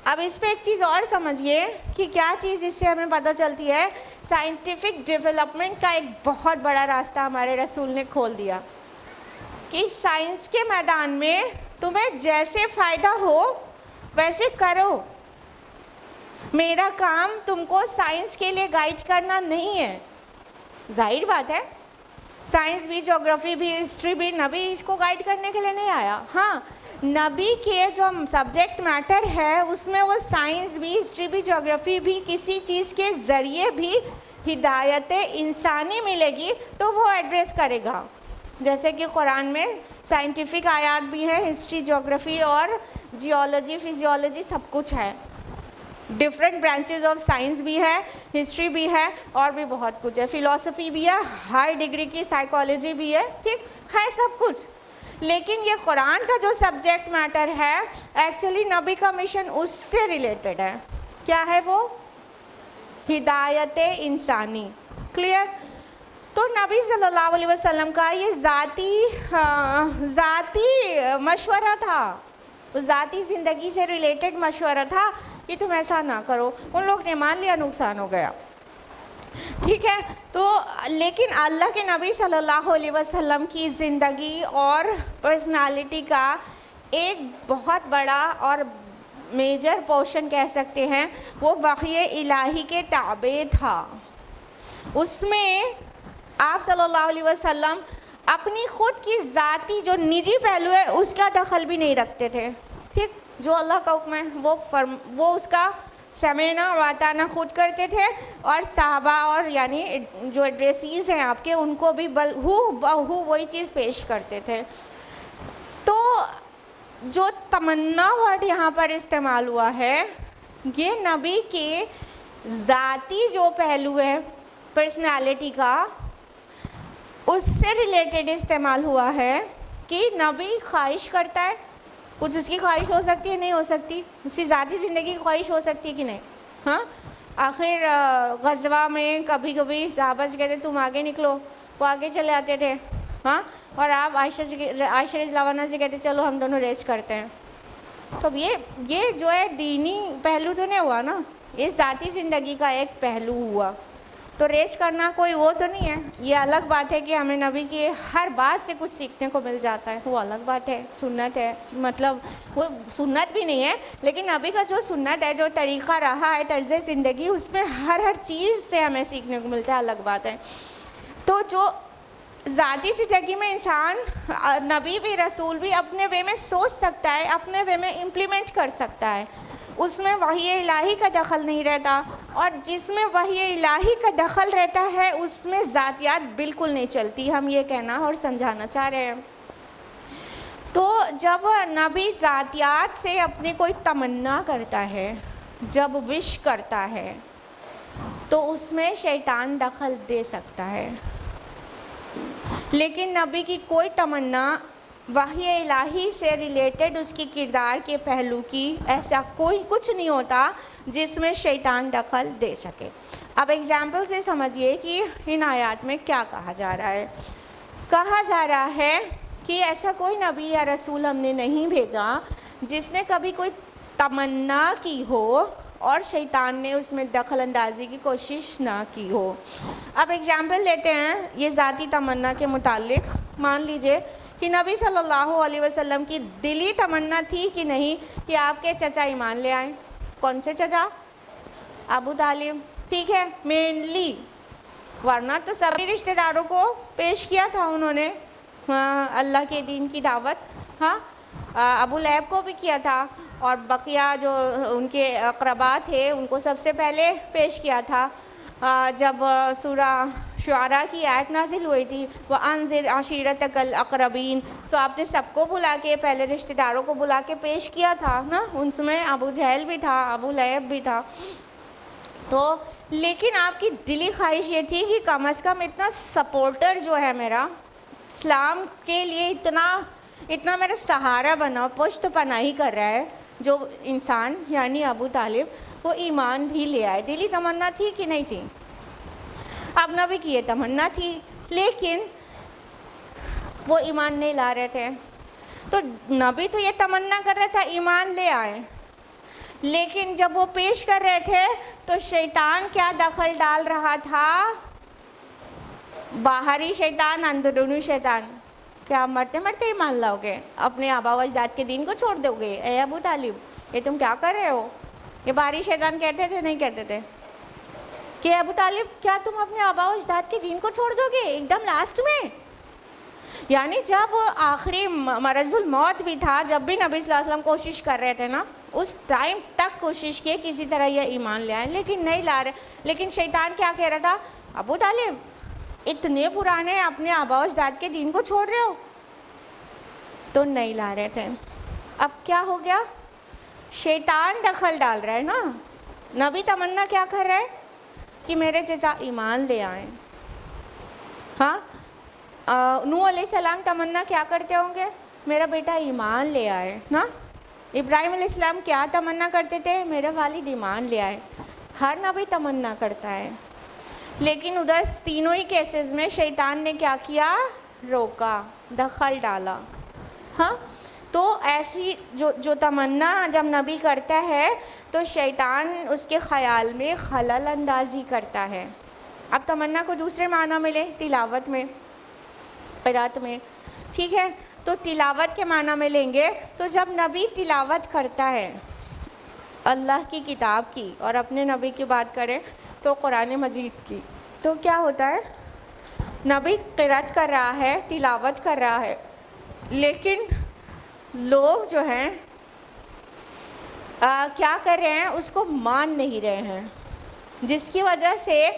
اب اس پہ ایک چیز اور سمجھیے کہ کیا چیز اس سے ہمیں پتہ چلتی ہے, سائنٹیفک ڈیولپمنٹ کا ایک بہت بڑا راستہ ہمارے رسول نے کھول دیا کہ سائنس کے میدان میں تمہیں جیسے فائدہ ہو ویسے کرو. میرا کام تم کو سائنس کے لیے گائیڈ کرنا نہیں ہے. ظاہر بات ہے, سائنس بھی, جغرافی بھی, ہسٹری بھی, نبی اس کو گائیڈ کرنے کے لیے نہیں آیا. ہاں, نبی کے جو سبجیکٹ میٹر ہے اس میں وہ سائنس بھی, ہسٹری بھی, جغرافی بھی, کسی چیز کے ذریعے بھی ہدایت انسانی ملے گی تو وہ ایڈریس کرے گا. جیسے کہ قرآن میں سائنٹیفک آیات بھی ہیں, ہسٹری, جغرافی اور جیولوجی, فزیولوجی سب کچھ ہے. ڈفرینٹ برانچز آف سائنس بھی ہے, ہسٹری بھی ہے, اور بھی بہت کچھ ہے, فلاسفی بھی ہے, ہائی ڈگری کی سائیکالوجی بھی ہے. ٹھیک ہے, سب کچھ. لیکن یہ قرآن کا جو سبجیکٹ میٹر ہے ایکچولی نبی کا مشن اس سے ریلیٹڈ ہے. کیا ہے وہ؟ ہدایت انسانی. کلیئر؟ تو نبی صلی اللہ علیہ وسلم کا یہ ذاتی مشورہ تھا, ذاتی زندگی سے ریلیٹڈ مشورہ تھا کہ تم ایسا نہ کرو. ان لوگ نے مان لیا, نقصان ہو گیا. ٹھیک ہے. تو لیکن اللہ کے نبی صلی اللہ علیہ وسلم کی زندگی اور پرسنالٹی کا ایک بہت بڑا اور میجر پورشن کہہ سکتے ہیں وہ وحی الہی کے تابع تھا. اس میں آپ صلی اللہ علیہ وسلم اپنی خود کی ذاتی جو نجی پہلو ہے اس کا دخل بھی نہیں رکھتے تھے، ٹھیک، جو اللہ کا حکم ہے وہ اس کا سمعنا و اطعنا خود کرتے تھے، اور صحابہ اور یعنی جو ایڈریسیز ہیں آپ کے ان کو بھی بہو وہی چیز پیش کرتے تھے۔ تو جو تمنا ورڈ یہاں پر استعمال ہوا ہے یہ نبی کے ذاتی جو پہلو ہے پرسنالٹی کا اس سے ریلیٹڈ استعمال ہوا ہے کہ نبی خواہش کرتا ہے، کچھ اس کی خواہش ہو سکتی ہے نہیں ہو سکتی، اس کی ذاتی زندگی کی خواہش ہو سکتی ہے کہ نہیں، ہاں آخر غزوہ میں کبھی کبھی صحابہ سے کہتے تم آگے نکلو، وہ آگے چلے آتے تھے، ہاں، اور آپ عائشہ رضی اللہ عنہا سے کہتے چلو ہم دونوں ریس کرتے ہیں۔ تو یہ جو ہے دینی پہلو تو نہیں ہوا نا، یہ ذاتی زندگی کا ایک پہلو ہوا۔ تو ریس کرنا کوئی وہ تو نہیں ہے، یہ الگ بات ہے کہ ہمیں نبی کی ہر بات سے کچھ سیکھنے کو مل جاتا ہے، وہ الگ بات ہے، سنت ہے، مطلب وہ سنت بھی نہیں ہے لیکن نبی کا جو سنت ہے، جو طریقہ رہا ہے، طرز زندگی، اس میں ہر چیز سے ہمیں سیکھنے کو ملتا ہے، الگ بات ہے۔ تو جو ذاتی زندگی میں انسان نبی بھی رسول بھی اپنے وے میں سوچ سکتا ہے، اپنے وے میں امپلیمنٹ کر سکتا ہے، اس میں وحی الہی کا دخل نہیں رہتا، اور جس میں وحی الہی کا دخل رہتا ہے اس میں ذاتیات بالکل نہیں چلتی، ہم یہ کہنا اور سمجھانا چاہ رہے ہیں۔ تو جب نبی ذاتیات سے اپنی کوئی تمنا کرتا ہے، جب وش کرتا ہے تو اس میں شیطان دخل دے سکتا ہے، لیکن نبی کی کوئی تمنا وحی الہی سے ریلیٹڈ اس کی کردار کے پہلو کی ایسا کوئی کچھ نہیں ہوتا جس میں شیطان دخل دے سکے۔ اب ایگزامپل سے سمجھیے کہ ان آیات میں کیا کہا جا رہا ہے۔ کہا جا رہا ہے کہ ایسا کوئی نبی یا رسول ہم نے نہیں بھیجا جس نے کبھی کوئی تمنا کی ہو اور شیطان نے اس میں دخل اندازی کی کوشش نہ کی ہو۔ اب ایگزامپل لیتے ہیں یہ ذاتی تمنا کے متعلق۔ مان لیجئے کہ نبی صلی اللہ علیہ وسلم کی دلی تمنا تھی کہ نہیں کہ آپ کے چچا ایمان لے آئیں۔ کون سے چچا؟ ابو طالب، ٹھیک ہے، مینلی، ورنہ تو سبھی رشتہ داروں کو پیش کیا تھا انہوں نے اللہ کے دین کی دعوت، ہاں، ابو لہب کو بھی کیا تھا، اور بقیہ جو ان کے اقربا تھے ان کو سب سے پہلے پیش کیا تھا۔ جب سورہ شعراء کی آیت نازل ہوئی تھی وَأَنذِرْ عَشِيرَتَكَ الْأَقْرَبِينَ، تو آپ نے سب کو بلا کے پہلے رشتہ داروں کو بلا کے پیش کیا تھا نا، ان میں ابو جہل بھی تھا، ابو لہب بھی تھا۔ تو لیکن آپ کی دلی خواہش یہ تھی کہ کم از کم اتنا سپورٹر جو ہے میرا اسلام کے لیے اتنا میرا سہارا بنا، پشت پناہی کر رہا ہے جو انسان، یعنی ابو طالب، وہ ایمان بھی لے آئے۔ دلی تمنا تھی کہ نہیں تھی؟ اب نبی کی یہ تمنا تھی لیکن وہ ایمان نہیں لا رہے تھے، تو نبی تو یہ تمنا کر رہا تھا ایمان لے آئے، لیکن جب وہ پیش کر رہے تھے تو شیطان کیا دخل ڈال رہا تھا؟ باہری شیطان، اندرونی شیطان۔ کیا آپ مرتے مرتے ایمان لاؤ گے؟ اپنے آبا و اجداد کے دین کو چھوڑ دو گے؟ اے ابو طالب یہ تم کیا کر رہے ہو؟ یہ باہری شیطان کہتے تھے نہیں کہتے تھے کہ ابو طالب کیا تم اپنے آبا و اجداد کے دین کو چھوڑ دو گے ایک دم لاسٹ میں؟ یعنی جب آخری مرض الموت بھی تھا، جب بھی نبی صلی اللہ علیہ وسلم کوشش کر رہے تھے نا، اس ٹائم تک کوشش کی کسی طرح یہ ایمان لے آئیں، لیکن نہیں لا رہے۔ لیکن شیطان کیا کہہ رہا تھا؟ ابو طالب اتنے پرانے اپنے آبا و اجداد کے دین کو چھوڑ رہے ہو؟ تو نہیں لا رہے تھے۔ اب کیا ہو گیا؟ شیطان دخل ڈال رہا ہے نا۔ نبی تمنا کیا کر رہا ہے کہ میرے چچا ایمان لے آئیں، ہاں، نوح علیہ السلام تمنا کیا کرتے ہوں گے؟ میرا بیٹا ایمان لے آئے نا۔ ابراہیم علیہ السلام کیا تمنا کرتے تھے؟ میرا والد ایمان لے آئے۔ ہر نبی تمنا کرتا ہے، لیکن ادھر تینوں ہی کیسز میں شیطان نے کیا کیا؟ روکا، دخل ڈالا، ہاں۔ تو ایسی جو تمنا جب نبی کرتا ہے تو شیطان اس کے خیال میں خلل اندازی کرتا ہے۔ اب تمنا کو دوسرے معنی ملے تلاوت میں، قرات میں، ٹھیک ہے، تو تلاوت کے معنی میں لیں گے تو جب نبی تلاوت کرتا ہے اللہ کی کتاب کی، اور اپنے نبی کی بات کریں تو قرآن مجید کی، تو کیا ہوتا ہے؟ نبی قرأت کر رہا ہے، تلاوت کر رہا ہے، لیکن لوگ جو ہیں کیا کر رہے ہیں، اس کو مان نہیں رہے ہیں، جس کی وجہ سے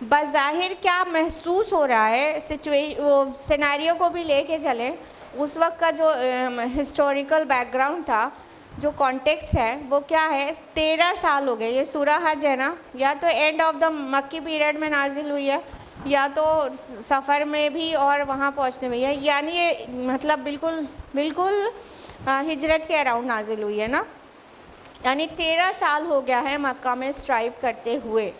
بظاہر کیا محسوس ہو رہا ہے، سیناریو کو بھی لے کے چلیں، اس وقت کا جو ہسٹوریکل بیک گراؤنڈ تھا، جو کانٹیکسٹ ہے وہ کیا ہے، 13 سال ہو گئے. یہ سورہ حج ہے نا، یا تو اینڈ آف دا مکی پیریڈ میں نازل ہوئی ہے، یا تو سفر میں بھی اور وہاں پہنچنے میں ہے، یعنی یہ مطلب بالکل ہجرت کے اراؤنڈ نازل ہوئی ہے نا، یعنی 13 سال ہو گیا ہے مکہ میں اسٹرائیو کرتے ہوئے،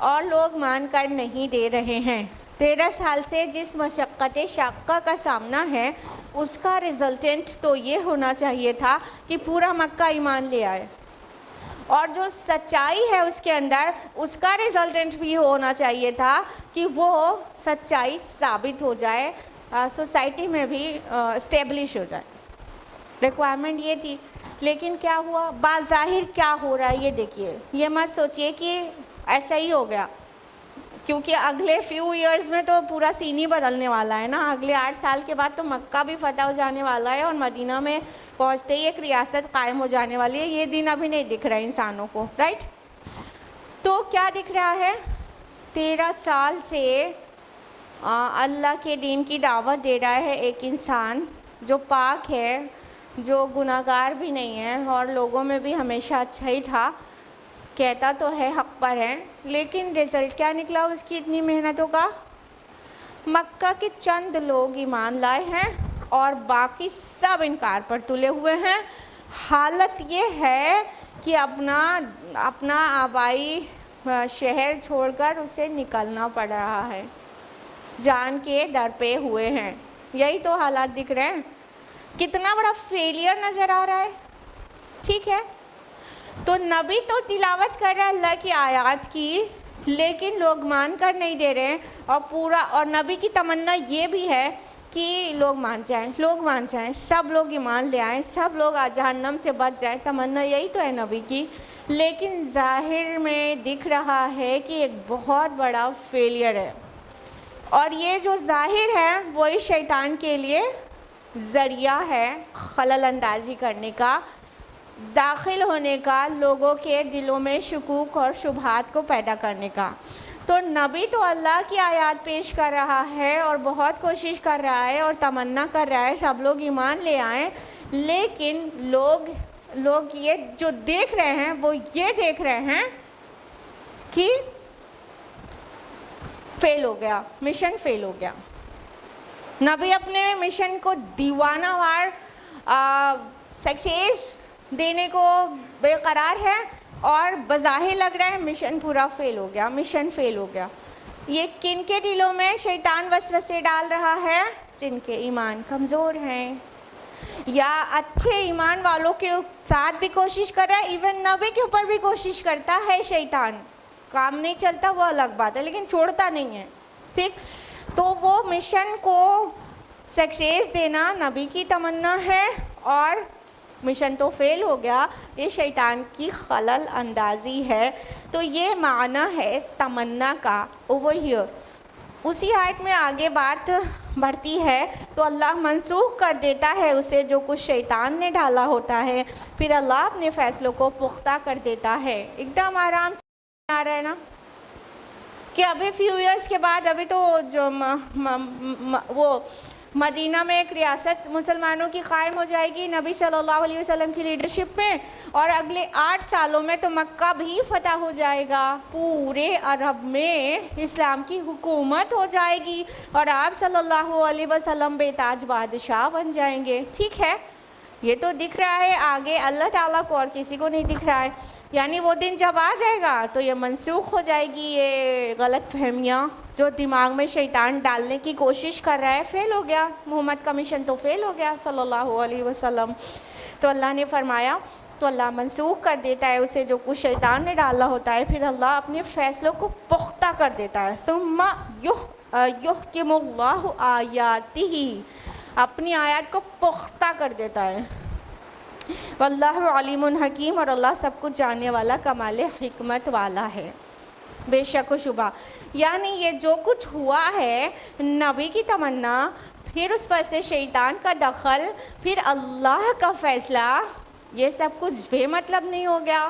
اور لوگ مان کر نہیں دے رہے ہیں. 13 سال سے جس مشقت شاقہ کا سامنا ہے، اس کا ریزلٹنٹ تو یہ ہونا چاہیے تھا کہ پورا مکہ ایمان لے آئے، اور جو سچائی ہے اس کے اندر، اس کا ریزلٹنٹ بھی ہونا چاہیے تھا کہ وہ سچائی ثابت ہو جائے، سوسائٹی میں بھی اسٹیبلش ہو جائے. ریکوائرمنٹ یہ تھی. لیکن کیا ہوا، بظاہر کیا ہو رہا ہے یہ دیکھیے. یہ مت سوچئے کہ ایسا ہی ہو گیا، کیونکہ اگلے فیو ایئرز میں تو پورا سین ہی بدلنے والا ہے نا. اگلے 8 سال کے بعد تو مکہ بھی فتح ہو جانے والا ہے، اور مدینہ میں پہنچتے ہی ایک ریاست قائم ہو جانے والی ہے. یہ دن ابھی نہیں دکھ رہا ہے انسانوں کو، رائٹ؟ تو کیا دکھ رہا ہے، 13 سال سے اللہ کے دین کی دعوت دے رہا ہے ایک انسان جو پاک ہے، جو گناہ گار بھی نہیں ہے، اور لوگوں میں بھی ہمیشہ اچھا ہی تھا، کہتا تو ہے حق پر ہے، لیکن رزلٹ کیا نکلا اس کی اتنی محنتوں کا؟ مکہ کے چند لوگ ایمان لائے ہیں اور باقی سب انکار پر تلے ہوئے ہیں. حالت یہ ہے کہ اپنا آبائی شہر چھوڑ کر اسے نکلنا پڑ رہا ہے، جان کے در پہ ہوئے ہیں. یہی تو حالات دکھ رہے ہیں. کتنا بڑا فیلئر نظر آ رہا ہے. ٹھیک ہے، تو نبی تو تلاوت کر رہا ہے اللہ کی آیات کی، لیکن لوگ مان کر نہیں دے رہے ہیں. اور نبی کی تمنا یہ بھی ہے کہ لوگ مان جائیں، سب لوگ ایمان لے آئیں، سب لوگ جہنم سے بچ جائیں. تمنا یہی تو ہے نبی کی، لیکن ظاہر میں دکھ رہا ہے کہ ایک بہت بڑا فیلئر ہے. اور یہ جو ظاہر ہے وہی شیطان کے لیے ذریعہ ہے خلل اندازی کرنے کا، داخل ہونے کا، لوگوں کے دلوں میں شکوک اور شبہات کو پیدا کرنے کا. تو نبی تو اللہ کی آیات پیش کر رہا ہے اور بہت کوشش کر رہا ہے اور تمنا کر رہا ہے سب لوگ ایمان لے آئیں، لیکن لوگ یہ جو دیکھ رہے ہیں وہ یہ دیکھ رہے ہیں کہ فیل ہو گیا، مشن فیل ہو گیا. نبی اپنے مشن کو دیوانہ وار سکسیس دینے کو بے قرار ہے، اور بظاہر لگ رہا ہے مشن پورا فیل ہو گیا. یہ کن کے دلوں میں شیطان وسوسے ڈال رہا ہے؟ جن کے ایمان کمزور ہیں، یا اچھے ایمان والوں کے ساتھ بھی کوشش کر رہا ہے. ایون نبی کے اوپر بھی کوشش کرتا ہے شیطان. کام نہیں چلتا وہ الگ بات ہے، لیکن چھوڑتا نہیں ہے. ٹھیک، تو وہ مشن کو سکسیس دینا نبی کی تمنا ہے، اور مشن تو فیل ہو گیا، یہ شیطان کی خلل اندازی ہے. تو یہ معنی ہے تمنا کا. اوور ہیئر اسی آیت میں آگے بات بڑھتی ہے تو اللہ منسوخ کر دیتا ہے اسے جو کچھ شیطان نے ڈالا ہوتا ہے، پھر اللہ اپنے فیصلوں کو پختہ کر دیتا ہے. ایک دم آرام سے آ رہا ہے نا کہ ابھی فیو ایئرس کے بعد، ابھی تو جو وہ مدینہ میں ایک ریاست مسلمانوں کی قائم ہو جائے گی نبی صلی اللہ علیہ وسلم کی لیڈرشپ میں، اور اگلے 8 سالوں میں تو مکہ بھی فتح ہو جائے گا. پورے عرب میں اسلام کی حکومت ہو جائے گی، اور آپ صلی اللہ علیہ وسلم بے تاج بادشاہ بن جائیں گے. ٹھیک ہے، یہ تو دکھ رہا ہے آگے اللہ تعالیٰ کو، اور کسی کو نہیں دکھ رہا ہے. یعنی وہ دن جب آ جائے گا تو یہ منسوخ ہو جائے گی یہ غلط فہمیاں جو دماغ میں شیطان ڈالنے کی کوشش کر رہا ہے. فیل ہو گیا محمد کا مشن، تو فیل ہو گیا صلی اللہ علیہ وسلم. تو اللہ نے فرمایا، تو اللہ منسوخ کر دیتا ہے اسے جو کچھ شیطان نے ڈالا ہوتا ہے، پھر اللہ اپنے فیصلوں کو پختہ کر دیتا ہے. ثم یحکم اللہ آیاتہ، اپنی آیات کو پختہ کر دیتا ہے. واللہ علیم حکیم، اور اللہ سب کچھ جاننے والا، کمال حکمت والا ہے. بے شک و شبہ. یعنی یہ جو کچھ ہوا ہے نبی کی تمنا، پھر اس پر سے شیطان کا دخل، پھر اللہ کا فیصلہ، یہ سب کچھ بے مطلب نہیں ہو گیا.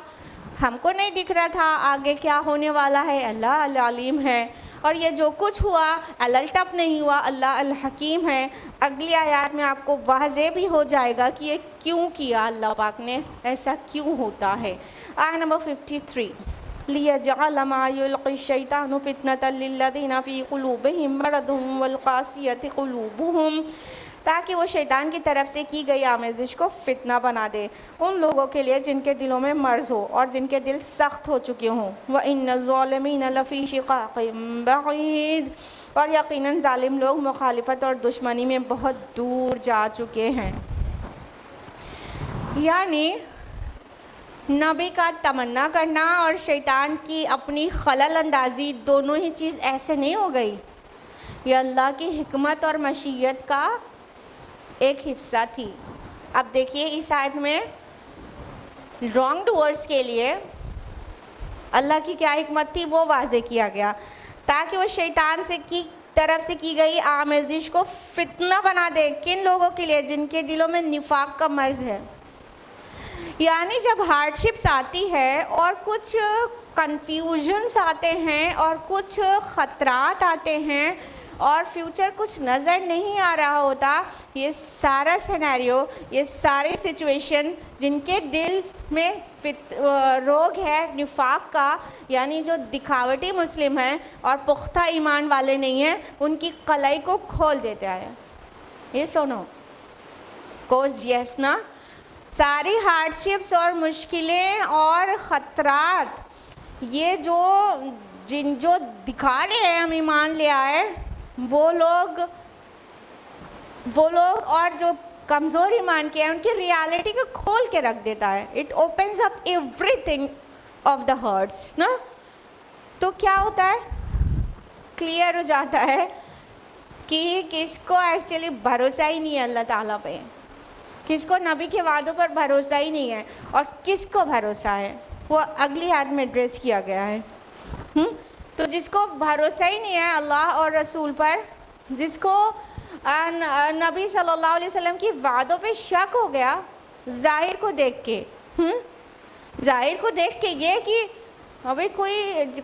ہم کو نہیں دکھ رہا تھا آگے کیا ہونے والا ہے، اللہ العلیم ہے. اور یہ جو کچھ ہوا الٹپ نہیں ہوا، اللہ الحکیم ہے. اگلی آیات میں آپ کو واضح بھی ہو جائے گا کہ یہ کیوں کیا، اللہ پاک نے ایسا کیوں ہوتا ہے. آیت نمبر 53 لِيَجْعَلَ مَا يُلْقِي الشَّيْطَانُ فِتْنَةً لِلَّذِينَ فِي قُلُوبِهِم مَّرَضٌ وَالْقَاسِيَةِ قُلُوبُهُم، تاکہ وہ شیطان کی طرف سے کی گئی آمیزش کو فتنہ بنا دے ان لوگوں کے لیے جن کے دلوں میں مرض ہو اور جن کے دل سخت ہو چکے ہوں. وَإِنَّ الظَّالِمِينَ لَفِي شِقَاقٍ بَعِيدٍ، اور یقیناً ظالم لوگ مخالفت اور دشمنی میں بہت دور جا چکے ہیں. یعنی نبی کا تمنا کرنا اور شیطان کی اپنی خلل اندازی دونوں ہی چیز ایسے نہیں ہو گئی. یہ اللہ کی حکمت اور مشیت کا ایک حصہ تھی. اب دیکھیے اس آیت میں رانگ ڈوئرز کے لیے اللہ کی کیا حکمت تھی وہ واضح کیا گیا، تاکہ وہ شیطان سے کی طرف سے کی گئی آمیزش کو فتنہ بنا دے. کن لوگوں کے لیے؟ جن کے دلوں میں نفاق کا مرض ہے. یعنی جب ہارڈشپس آتی ہے اور کچھ کنفیوژنس آتے ہیں اور کچھ خطرات آتے ہیں اور فیوچر کچھ نظر نہیں آ رہا ہوتا، یہ سارا سینیریو، یہ ساری سچویشن جن کے دل میں روگ ہے نفاق کا، یعنی جو دکھاوٹی مسلم ہیں اور پختہ ایمان والے نہیں ہیں، ان کی قلعی کو کھول دیتا ہے. یہ سنو کوز یس نا، ساری ہارڈشپس اور مشکلیں اور خطرات یہ جو دکھا رہے ہیں ہم ایمان لے آئے، وہ لوگ اور جو کمزور ایمان کے ہیں ان کی ریالٹی کو کھول کے رکھ دیتا ہے. It opens up every thing of the hearts نا. تو کیا ہوتا ہے؟ کلیئر ہو جاتا ہے کہ کس کو ایکچولی بھروسہ ہی نہیں ہے اللہ تعالیٰ پہ، کس کو نبی کے وعدوں پر بھروسہ ہی نہیں ہے، اور کس کو بھروسہ ہے وہ اگلی آیت میں ایڈریس کیا گیا ہے. تو جس کو بھروسہ ہی نہیں ہے اللہ اور رسول پر، جس کو نبی صلی اللہ علیہ وسلم کی وعدوں پہ شک ہو گیا ظاہر کو دیکھ کے، یہ کہ ابھی کوئی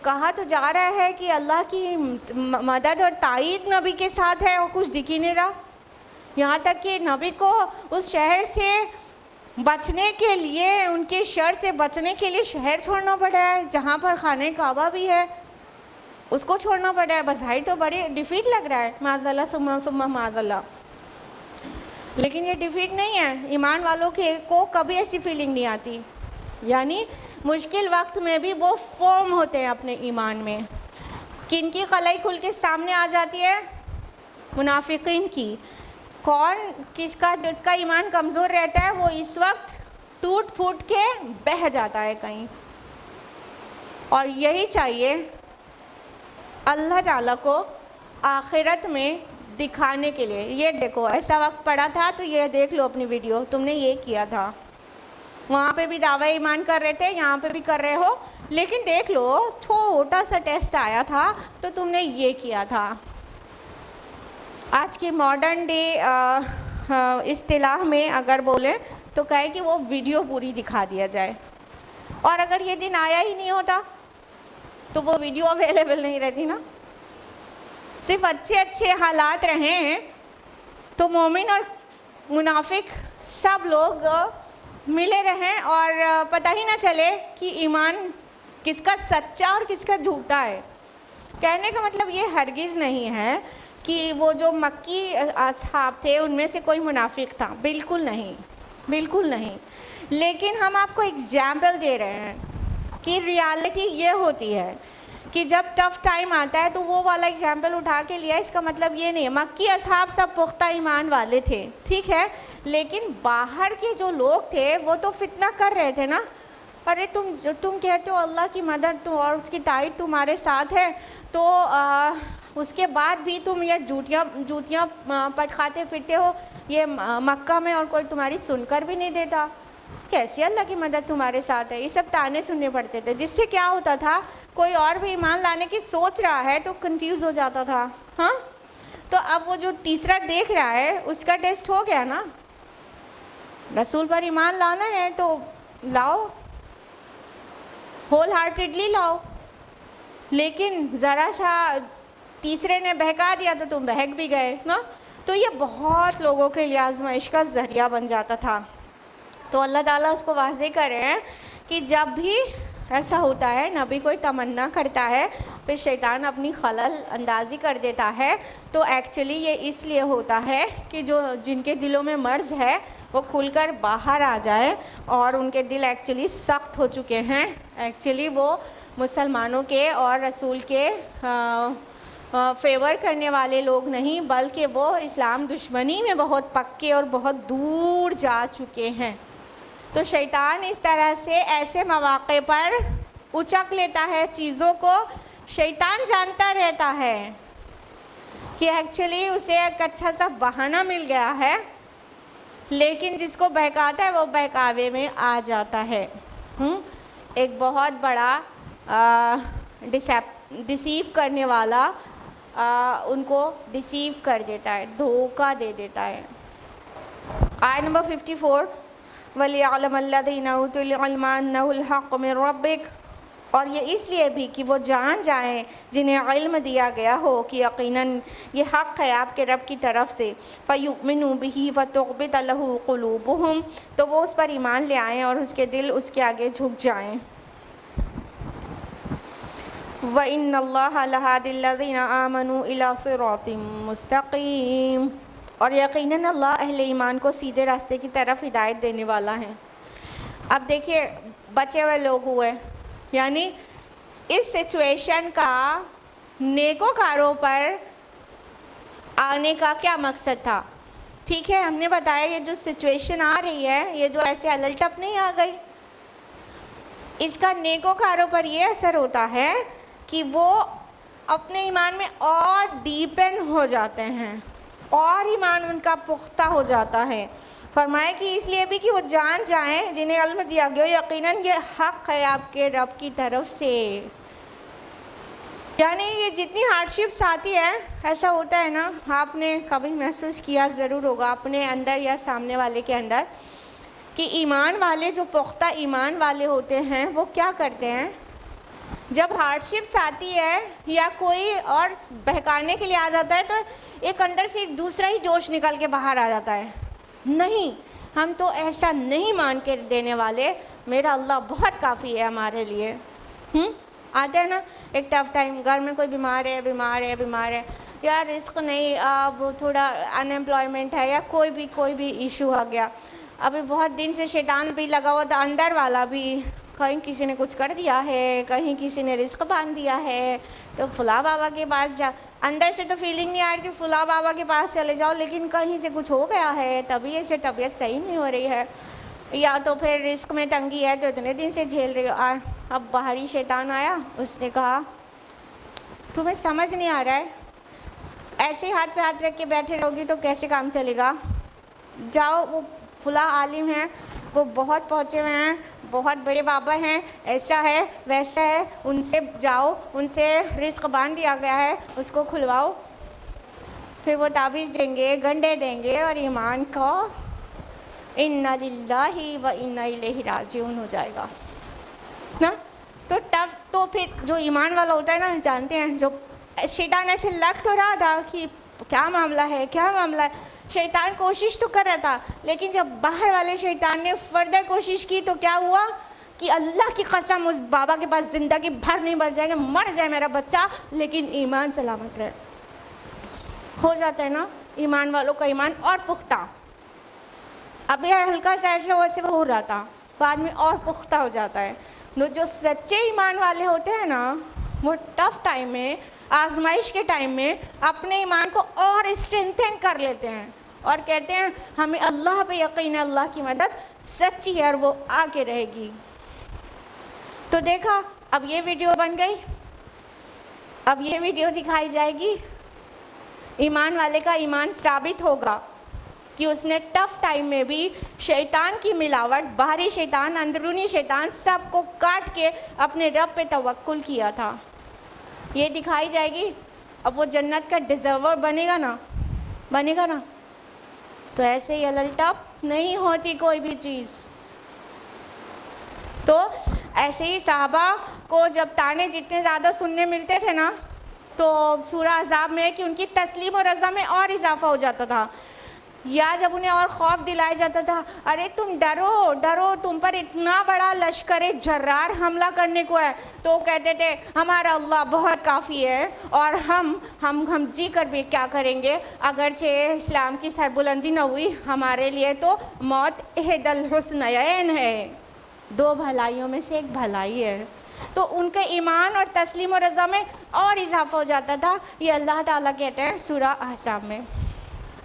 کہا تو جا رہا ہے کہ اللہ کی مدد اور تائید نبی کے ساتھ ہے اور کچھ دکھ ہی نہیں رہا. یہاں تک کہ نبی کو اس شہر سے بچنے کے لیے، ان کے شر سے بچنے کے لیے شہر چھوڑنا پڑ رہا ہے جہاں پر خانہ کعبہ بھی ہے، اس کو چھوڑنا پڑ رہا ہے. بظاہر تو بڑی ڈیفیٹ لگ رہا ہے، معاذ اللہ ثم معاذ اللہ، لیکن یہ ڈیفیٹ نہیں ہے. ایمان والوں کو کبھی ایسی فیلنگ نہیں آتی. یعنی مشکل وقت میں بھی وہ فرم ہوتے ہیں اپنے ایمان میں. کن کی قلعی کھل کے سامنے آ جاتی ہے؟ منافقین کی. کون جس کا ایمان کمزور رہتا ہے وہ اس وقت ٹوٹ پھوٹ کے بہہ جاتا ہے کہیں. اور یہی چاہیے اللہ تعالیٰ کو آخرت میں دکھانے کے لیے. یہ دیکھو ایسا وقت پڑا تھا تو یہ دیکھ لو اپنی ویڈیو، تم نے یہ کیا تھا، وہاں پہ بھی دعوی ایمان کر رہے تھے، یہاں پہ بھی کر رہے ہو، لیکن دیکھ لو چھوٹا سا ٹیسٹ آیا تھا تو تم نے یہ کیا تھا. آج کی ماڈرن ڈے اصطلاح میں اگر بولیں تو کہے کہ وہ ویڈیو پوری دکھا دیا جائے. اور اگر یہ دن آیا ہی نہیں ہوتا تو وہ ویڈیو اویلیبل نہیں رہتی نا. صرف اچھے حالات رہیں تو مومن اور منافق سب لوگ ملے رہیں اور پتہ ہی نہ چلے کہ ایمان کس کا سچا اور کس کا جھوٹا ہے. کہنے کا مطلب یہ ہرگز نہیں ہے کہ وہ جو مکی اصحاب تھے ان میں سے کوئی منافق تھا، بالکل نہیں، بالکل نہیں. لیکن ہم آپ کو اگزامپل دے رہے ہیں کہ ریالٹی یہ ہوتی ہے کہ جب ٹف ٹائم آتا ہے تو وہ والا اگزامپل اٹھا کے لیا. اس کا مطلب یہ نہیں ہے مکی اصحاب سب پختہ ایمان والے تھے، ٹھیک ہے، لیکن باہر کے جو لوگ تھے وہ تو فتنہ کر رہے تھے نا. ارے تم کہتے ہو اللہ کی مدد تو اور اس کی تائید تمہارے ساتھ ہے، تو اس کے بعد بھی تم یہ جوتیاں پٹکھاتے پھرتے ہو یہ مکہ میں اور کوئی تمہاری سن کر بھی نہیں دیتا. کیسی اللہ کی مدد تمہارے ساتھ ہے. یہ سب تانے سننے پڑتے تھے، جس سے کیا ہوتا تھا، کوئی اور بھی ایمان لانے کی سوچ رہا ہے تو کنفیوز ہو جاتا تھا. ہاں تو اب وہ جو تیسرا دیکھ رہا ہے اس کا ٹیسٹ ہو گیا نا. رسول پر ایمان لانا ہے تو لاؤ، ہول ہارٹیڈلی لاؤ. لیکن ذرا سا تیسرے نے بہکا دیا تو تم بہک بھی گئے نا. تو یہ بہت لوگوں کے لیے آزمائش کا ذریعہ بن جاتا تھا. تو اللہ تعالیٰ اس کو واضح کر رہے ہیں کہ جب بھی ایسا ہوتا ہے، نبی کوئی تمنا کرتا ہے پھر شیطان اپنی خلل اندازی کر دیتا ہے، تو ایکچولی یہ اس لیے ہوتا ہے کہ جن کے دلوں میں مرض ہے وہ کھل کر باہر آ جائے، اور ان کے دل ایکچولی سخت ہو چکے ہیں. ایکچولی وہ مسلمانوں کے اور رسول کے فیور کرنے والے لوگ نہیں، بلکہ وہ اسلام دشمنی میں بہت پکے اور بہت دور جا چکے ہیں. تو شیطان اس طرح سے ایسے مواقع پر اچک لیتا ہے چیزوں کو. شیطان جانتا رہتا ہے کہ ایکچولی اسے ایک اچھا سا بہانہ مل گیا ہے، لیکن جس کو بہکاتا ہے وہ بہکاوے میں آ جاتا ہے. ایک بہت بڑا ڈسیو کرنے والا ان کو ڈسیو کر دیتا ہے، دھوکہ دے دیتا ہے. آیت نمبر 54 وَلِيَعْلَمَ الَّذِينَ أُوتُوا الْعِلْمَ أَنَّهُ الْحَقُّ مِنْ رَبِّكَ، اور یہ اس لیے بھی کہ وہ جان جائیں جنہیں علم دیا گیا ہو کہ یقیناً یہ حق ہے آپ کے رب کی طرف سے. فَيُؤْمِنُوا بِهِ وَتُخْبِتَ لَهُ قُلُوبُهُمْ، تو وہ اس پر ایمان لے آئیں اور اس کے دل اس کے آگے جھک جائیں. وَإِنَّ اللَّهَ لَهَادِ الَّذِينَ آمَنُوا إِلَىٰ صِرَاطٍ مُسْتَقِيمٍ، اور یقیناً اللہ اہل ایمان کو سیدھے راستے کی طرف ہدایت دینے والا ہے. اب دیکھیے بچے ہوئے لوگ ہوئے، یعنی اس سچویشن کا نیکوکاروں پر آنے کا کیا مقصد تھا؟ ٹھیک ہے، ہم نے بتایا یہ جو سچویشن آ رہی ہے، یہ جو ایسے الٹپ نہیں آ گئی، اس کا نیکوکاروں پر یہ اثر ہوتا ہے کہ وہ اپنے ایمان میں اور ڈیپن ہو جاتے ہیں، اور ایمان ان کا پختہ ہو جاتا ہے. فرمایا کہ اس لیے بھی کہ وہ جان جائیں جنہیں علم دیا گیا یقیناً یہ حق ہے آپ کے رب کی طرف سے. یعنی یہ جتنی ہارڈشپس آتی ہے، ایسا ہوتا ہے نا، آپ نے کبھی محسوس کیا ضرور ہوگا اپنے اندر یا سامنے والے کے اندر، کہ ایمان والے جو پختہ ایمان والے ہوتے ہیں وہ کیا کرتے ہیں، جب ہارڈشپس آتی ہے یا کوئی اور بہکانے کے لیے آ جاتا ہے تو ایک اندر سے ایک دوسرا ہی جوش نکل کے باہر آ جاتا ہے. نہیں، ہم تو ایسا نہیں مان کے دینے والے، میرا اللہ بہت کافی ہے ہمارے لیے. آتے ہیں نا ایک ٹف ٹائم، گھر میں کوئی بیمار ہے، یا رزق نہیں، اب تھوڑا ان امپلائمنٹ ہے، یا کوئی بھی ایشو آ گیا. ابھی بہت دن سے شیطان بھی لگا ہوا تھا، اندر والا بھی، کہیں کسی نے کچھ کر دیا ہے، کہیں کسی نے رزق باندھ دیا ہے، تو فلاں بابا کے پاس جا. اندر سے تو فیلنگ نہیں آ رہی تھی فلاں بابا کے پاس چلے جاؤ، لیکن کہیں سے کچھ ہو گیا ہے، طبیعت صحیح نہیں ہو رہی ہے، یا تو پھر رزق میں تنگی ہے تو اتنے دن سے جھیل رہی ہو. اب باہری شیطان آیا، اس نے کہا تمہیں سمجھ نہیں آ رہا ہے، ایسے ہاتھ پہ ہاتھ رکھ کے بیٹھے رہوگی تو کیسے کام چلے گا. جاؤ، وہ فلاں عالم ہیں، وہ بہت پہنچے ہوئے ہیں، بہت بڑے بابا ہیں، ایسا ہے ویسا ہے، ان سے جاؤ، ان سے رزق باندھ دیا گیا ہے، اس کو کھلواؤ. پھر وہ تعویذ دیں گے، گنڈے دیں گے، اور ایمان کا اِنَّا لِلَّهِ وَإِنَّا إِلَيْهِ راجعون ہو جائے گا نا. تو ٹف تو پھر جو ایمان والا ہوتا ہے نا، جانتے ہیں، جو شیطان ایسے لگ تو رہا تھا کہ کیا معاملہ ہے. شیطان کوشش تو کر رہا تھا، لیکن جب باہر والے شیطان نے فردر کوشش کی تو کیا ہوا کہ اللہ کی قسم اس بابا کے پاس زندگی بھر نہیں بڑھ جائے گا، مر جائے میرا بچہ لیکن ایمان سلامت رہے. ہو جاتا ہے نا ایمان والوں کا ایمان اور پختہ. اب یہ ہلکا سا ایسے ویسے ہو رہا تھا، بعد میں اور پختہ ہو جاتا ہے. جو سچے ایمان والے ہوتے ہیں نا، وہ ٹف ٹائم میں، آزمائش کے ٹائم میں اپنے ایمان کو اور اسٹرینتھن کر لیتے ہیں اور کہتے ہیں ہمیں اللہ پہ یقین ہے، اللہ کی مدد سچی ہے اور وہ آگے رہے گی. تو دیکھا، اب یہ ویڈیو بن گئی، اب یہ ویڈیو دکھائی جائے گی، ایمان والے کا ایمان ثابت ہوگا کہ اس نے ٹف ٹائم میں بھی شیطان کی ملاوٹ، باہری شیطان، اندرونی شیطان، سب کو کاٹ کے اپنے رب پہ توکل کیا تھا. یہ دکھائی جائے گی. اب وہ جنت کا ڈیزرور بنے گا نا. تو ایسے ہی الٹپ نہیں ہوتی کوئی بھی چیز. تو ایسے ہی صحابہ کو جب تانے جتنے زیادہ سننے ملتے تھے نا، تو سورہ احزاب میں کہ ان کی تسلیم و رضا میں اور اضافہ ہو جاتا تھا. یا جب انہیں اور خوف دلایا جاتا تھا، ارے تم ڈرو، تم پر اتنا بڑا لشکر جرار حملہ کرنے کو ہے، تو کہتے تھے ہمارا اللہ بہت کافی ہے، اور ہم جی کر بھی کیا کریں گے، اگرچہ اسلام کی سربلندی نہ ہوئی، ہمارے لیے تو موت احد الحسنین ہے، 2 بھلائیوں میں سے ایک بھلائی ہے. تو ان کے ایمان اور تسلیم و رضا میں اور اضافہ ہو جاتا تھا. یہ اللہ تعالیٰ کہتے ہیں سورہ احزاب میں.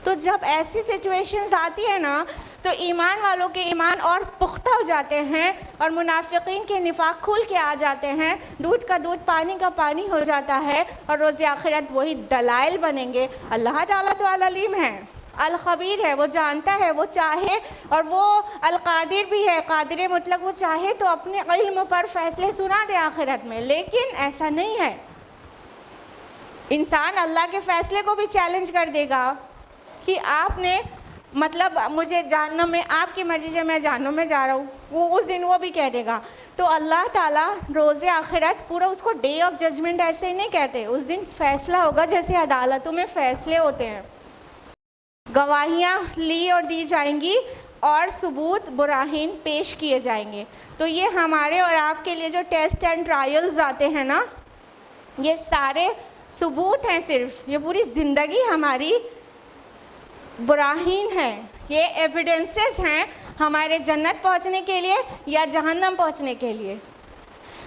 تو جب ایسی سچویشنز آتی ہے نا، تو ایمان والوں کے ایمان اور پختہ ہو جاتے ہیں، اور منافقین کے نفاق کھل کے آ جاتے ہیں. دودھ کا دودھ پانی کا پانی ہو جاتا ہے، اور روز آخرت وہی دلائل بنیں گے. اللہ تعالیٰ تو العلیم ہے، الخبیر ہے، وہ جانتا ہے، وہ چاہے، اور وہ القادر بھی ہے، قادر مطلق. وہ چاہے تو اپنے علم پر فیصلے سنا دے آخرت میں، لیکن ایسا نہیں ہے. انسان اللہ کے فیصلے کو بھی چیلنج کر دے گا کہ آپ نے مطلب مجھے جہنم میں، آپ کی مرضی سے میں جہنم میں جا رہا ہوں، وہ اس دن وہ بھی کہہ دے گا. تو اللہ تعالیٰ روز آخرت پورا اس کو ڈے آف ججمنٹ ایسے ہی نہیں کہتے. اس دن فیصلہ ہوگا جیسے عدالتوں میں فیصلے ہوتے ہیں. گواہیاں لی اور دی جائیں گی، اور ثبوت براہین پیش کیے جائیں گے. تو یہ ہمارے اور آپ کے لیے جو ٹیسٹ اینڈ ٹرائلز آتے ہیں نا، یہ سارے ثبوت ہیں. صرف یہ پوری زندگی ہماری براہین ہے، یہ ایویڈنسز ہیں ہمارے جنت پہنچنے کے لیے یا جہنم پہنچنے کے لیے.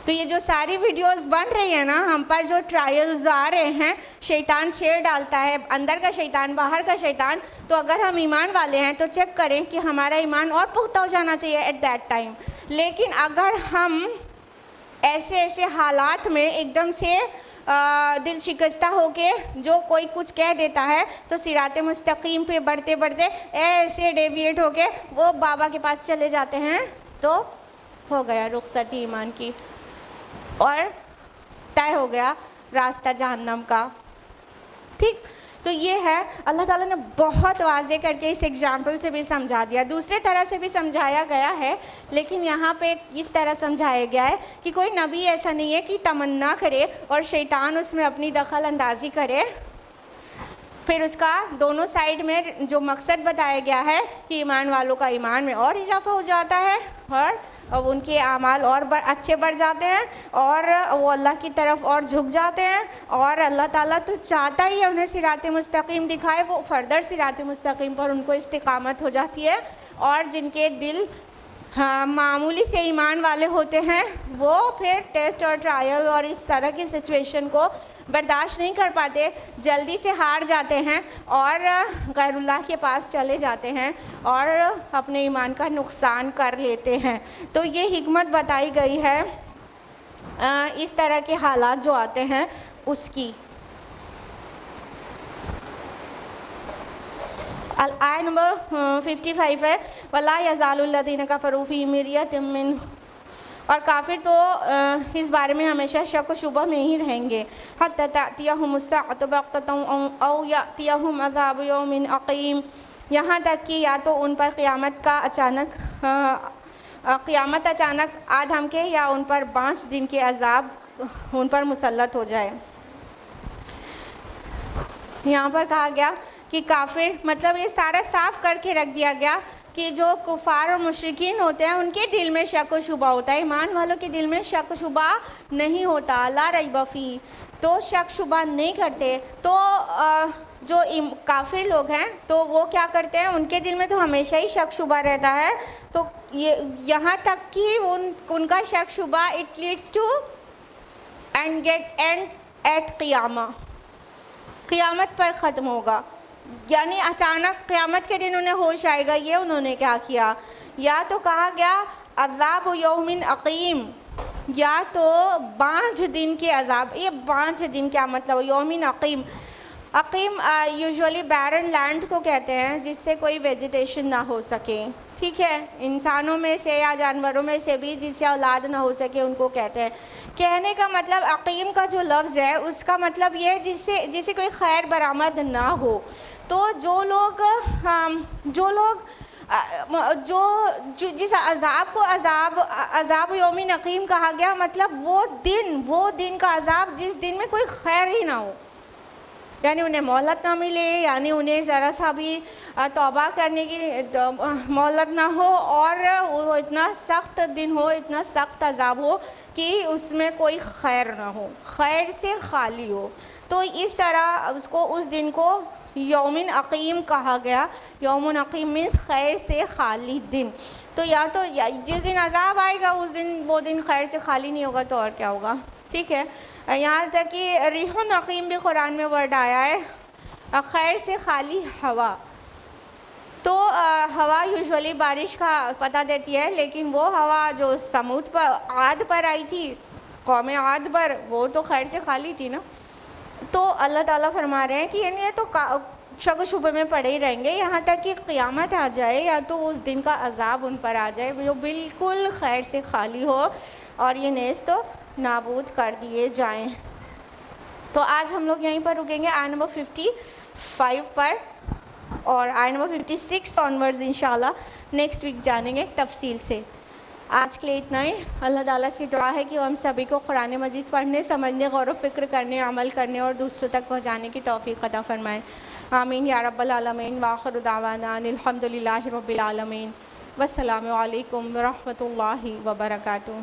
تو یہ جو ساری ویڈیوز بن رہی ہیں نا، ہم پر جو ٹرائلز آ رہے ہیں، شیطان چھیڑ ڈالتا ہے، اندر کا شیطان، باہر کا شیطان. تو اگر ہم ایمان والے ہیں تو چیک کریں کہ ہمارا ایمان اور پختہ ہو جانا چاہیے ایٹ دیٹ ٹائم. لیکن اگر ہم ایسے حالات میں ایک دم سے دل شکستہ ہو کے جو کوئی کچھ کہہ دیتا ہے، تو صراط مستقیم پہ بڑھتے ایسے ڈیویٹ ہو کے وہ بابا کے پاس چلے جاتے ہیں، تو ہو گیا رخصتی ایمان کی، اور طے ہو گیا راستہ جہنم کا. ٹھیک. تو یہ ہے، اللہ تعالیٰ نے بہت واضح کر کے اس ایگزامپل سے بھی سمجھا دیا. دوسرے طرح سے بھی سمجھایا گیا ہے، لیکن یہاں پہ اس طرح سمجھایا گیا ہے کہ کوئی نبی ایسا نہیں ہے کہ تمنا کرے اور شیطان اس میں اپنی دخل اندازی کرے. پھر اس کا دونوں سائیڈ میں جو مقصد بتایا گیا ہے کہ ایمان والوں کا ایمان میں اور اضافہ ہو جاتا ہے، اور ان کے اعمال اور اچھے بڑھ جاتے ہیں، اور وہ اللہ کی طرف اور جھک جاتے ہیں. اور اللہ تعالیٰ تو چاہتا ہی ہے انہیں صراط مستقیم دکھائے، وہ فردر صراط مستقیم پر ان کو استقامت ہو جاتی ہے. اور جن کے دل معمولی سے ایمان والے ہوتے ہیں، وہ پھر ٹیسٹ اور ٹرائل اور اس طرح کی سچویشن کو برداشت نہیں کر پاتے، جلدی سے ہار جاتے ہیں اور غیر اللہ کے پاس چلے جاتے ہیں اور اپنے ایمان کا نقصان کر لیتے ہیں. تو یہ حکمت بتائی گئی ہے اس طرح کے حالات جو آتے ہیں اس کی. آیت نمبر 55 ہے، وَلَا يَزَالُ الَّذِينَ كَفَرُوا فِي مِرْيَةٍ مِّنْهُ، اور کافر تو اس بارے میں ہمیشہ شک و شبہ میں ہی رہیں گے. حَتَّى تَأْتِيَهُمُ السَّاعَةُ بَغْتَةً أَوْ يَأْتِيَهُمْ عَذَابُ يَوْمٍ عَقِيمٍ، یہاں تک کہ یا تو ان پر قیامت اچانک آ دھمکے، یا ان پر 5 دن کے عذاب ان پر مسلط ہو جائے. یہاں پر کہا گیا کہ کافر، مطلب یہ سارا صاف کر کے رکھ دیا گیا کہ جو کفار اور مشرکین ہوتے ہیں ان کے دل میں شک و شبہ ہوتا ہے، ایمان والوں کے دل میں شک و شبہ نہیں ہوتا. لا ریب فیہ، تو شک شبہ نہیں کرتے. تو جو کافر لوگ ہیں تو وہ کیا کرتے ہیں، ان کے دل میں تو ہمیشہ ہی شک شبہ رہتا ہے. تو یہاں تک کہ ان کا شک شبہ it leads to and get ends at قیامہ، قیامت پر ختم ہوگا. یعنی اچانک قیامت کے دن انہیں ہوش آئے گا یہ انہوں نے کیا کیا. یا تو کہا گیا عذاب یوم عقیم، یا تو 5 دن کے عذاب. یہ 5 دن کیا مطلب، یوم عقیم عقیم یوزولی بیرن لینڈ کو کہتے ہیں جس سے کوئی ویجیٹیشن نہ ہو سکے، ٹھیک ہے، انسانوں میں سے یا جانوروں میں سے بھی جس سے اولاد نہ ہو سکے ان کو کہتے ہیں۔ کہنے کا مطلب عقیم کا جو لفظ ہے اس کا مطلب یہ ہے جس سے کوئی خیر برآمد نہ ہو۔ تو جو لوگ جس عذاب کو عذاب یوم عقیم کہا گیا، مطلب وہ دن کا عذاب جس دن میں کوئی خیر ہی نہ ہو، یعنی انہیں مہلت نہ ملے، یعنی انہیں ذرا سا بھی توبہ کرنے کی مہلت نہ ہو، اور وہ اتنا سخت دن ہو، اتنا سخت عذاب ہو کہ اس میں کوئی خیر نہ ہو، خیر سے خالی ہو۔ تو اس طرح اس دن کو یوم عقیم کہا گیا۔ یوم عقیم مینس خیر سے خالی دن۔ تو یا تو جس دن عذاب آئے گا اس دن وہ دن خیر سے خالی نہیں ہوگا تو اور کیا ہوگا، ٹھیک ہے۔ یہاں تک کہ ریح عقیم بھی قرآن میں ورڈ آیا ہے، خیر سے خالی ہوا۔ تو ہوا یوزولی بارش کا پتہ دیتی ہے، لیکن وہ ہوا جو سمود پر عاد پر آئی تھی، قوم عاد پر، وہ تو خیر سے خالی تھی نا۔ تو اللہ تعالیٰ فرما رہے ہیں کہ یعنی یہ تو شک و شبہ میں پڑے ہی رہیں گے یہاں تک کہ قیامت آ جائے یا تو اس دن کا عذاب ان پر آ جائے جو بالکل خیر سے خالی ہو اور یہ نیز تو نابود کر دیے جائیں۔ تو آج ہم لوگ یہیں پر رکیں گے آیت نمبر 55 پر، اور آیت نمبر 56 آنورڈز انشاءاللہ نیکسٹ ویک جانیں گے تفصیل سے۔ آج کے لیے اتنا ہی۔ اللہ تعالیٰ سے دعا ہے کہ ہم سبھی کو قرآن مجید پڑھنے، سمجھنے، غور و فکر کرنے، عمل کرنے اور دوسروں تک پہنچانے کی توفیق عطا فرمائے۔ آمین یا رب العالمین۔ وآخر دعوانا الحمدللہ رب العالمین۔ والسلام علیکم ورحمۃ اللہ وبرکاتہ۔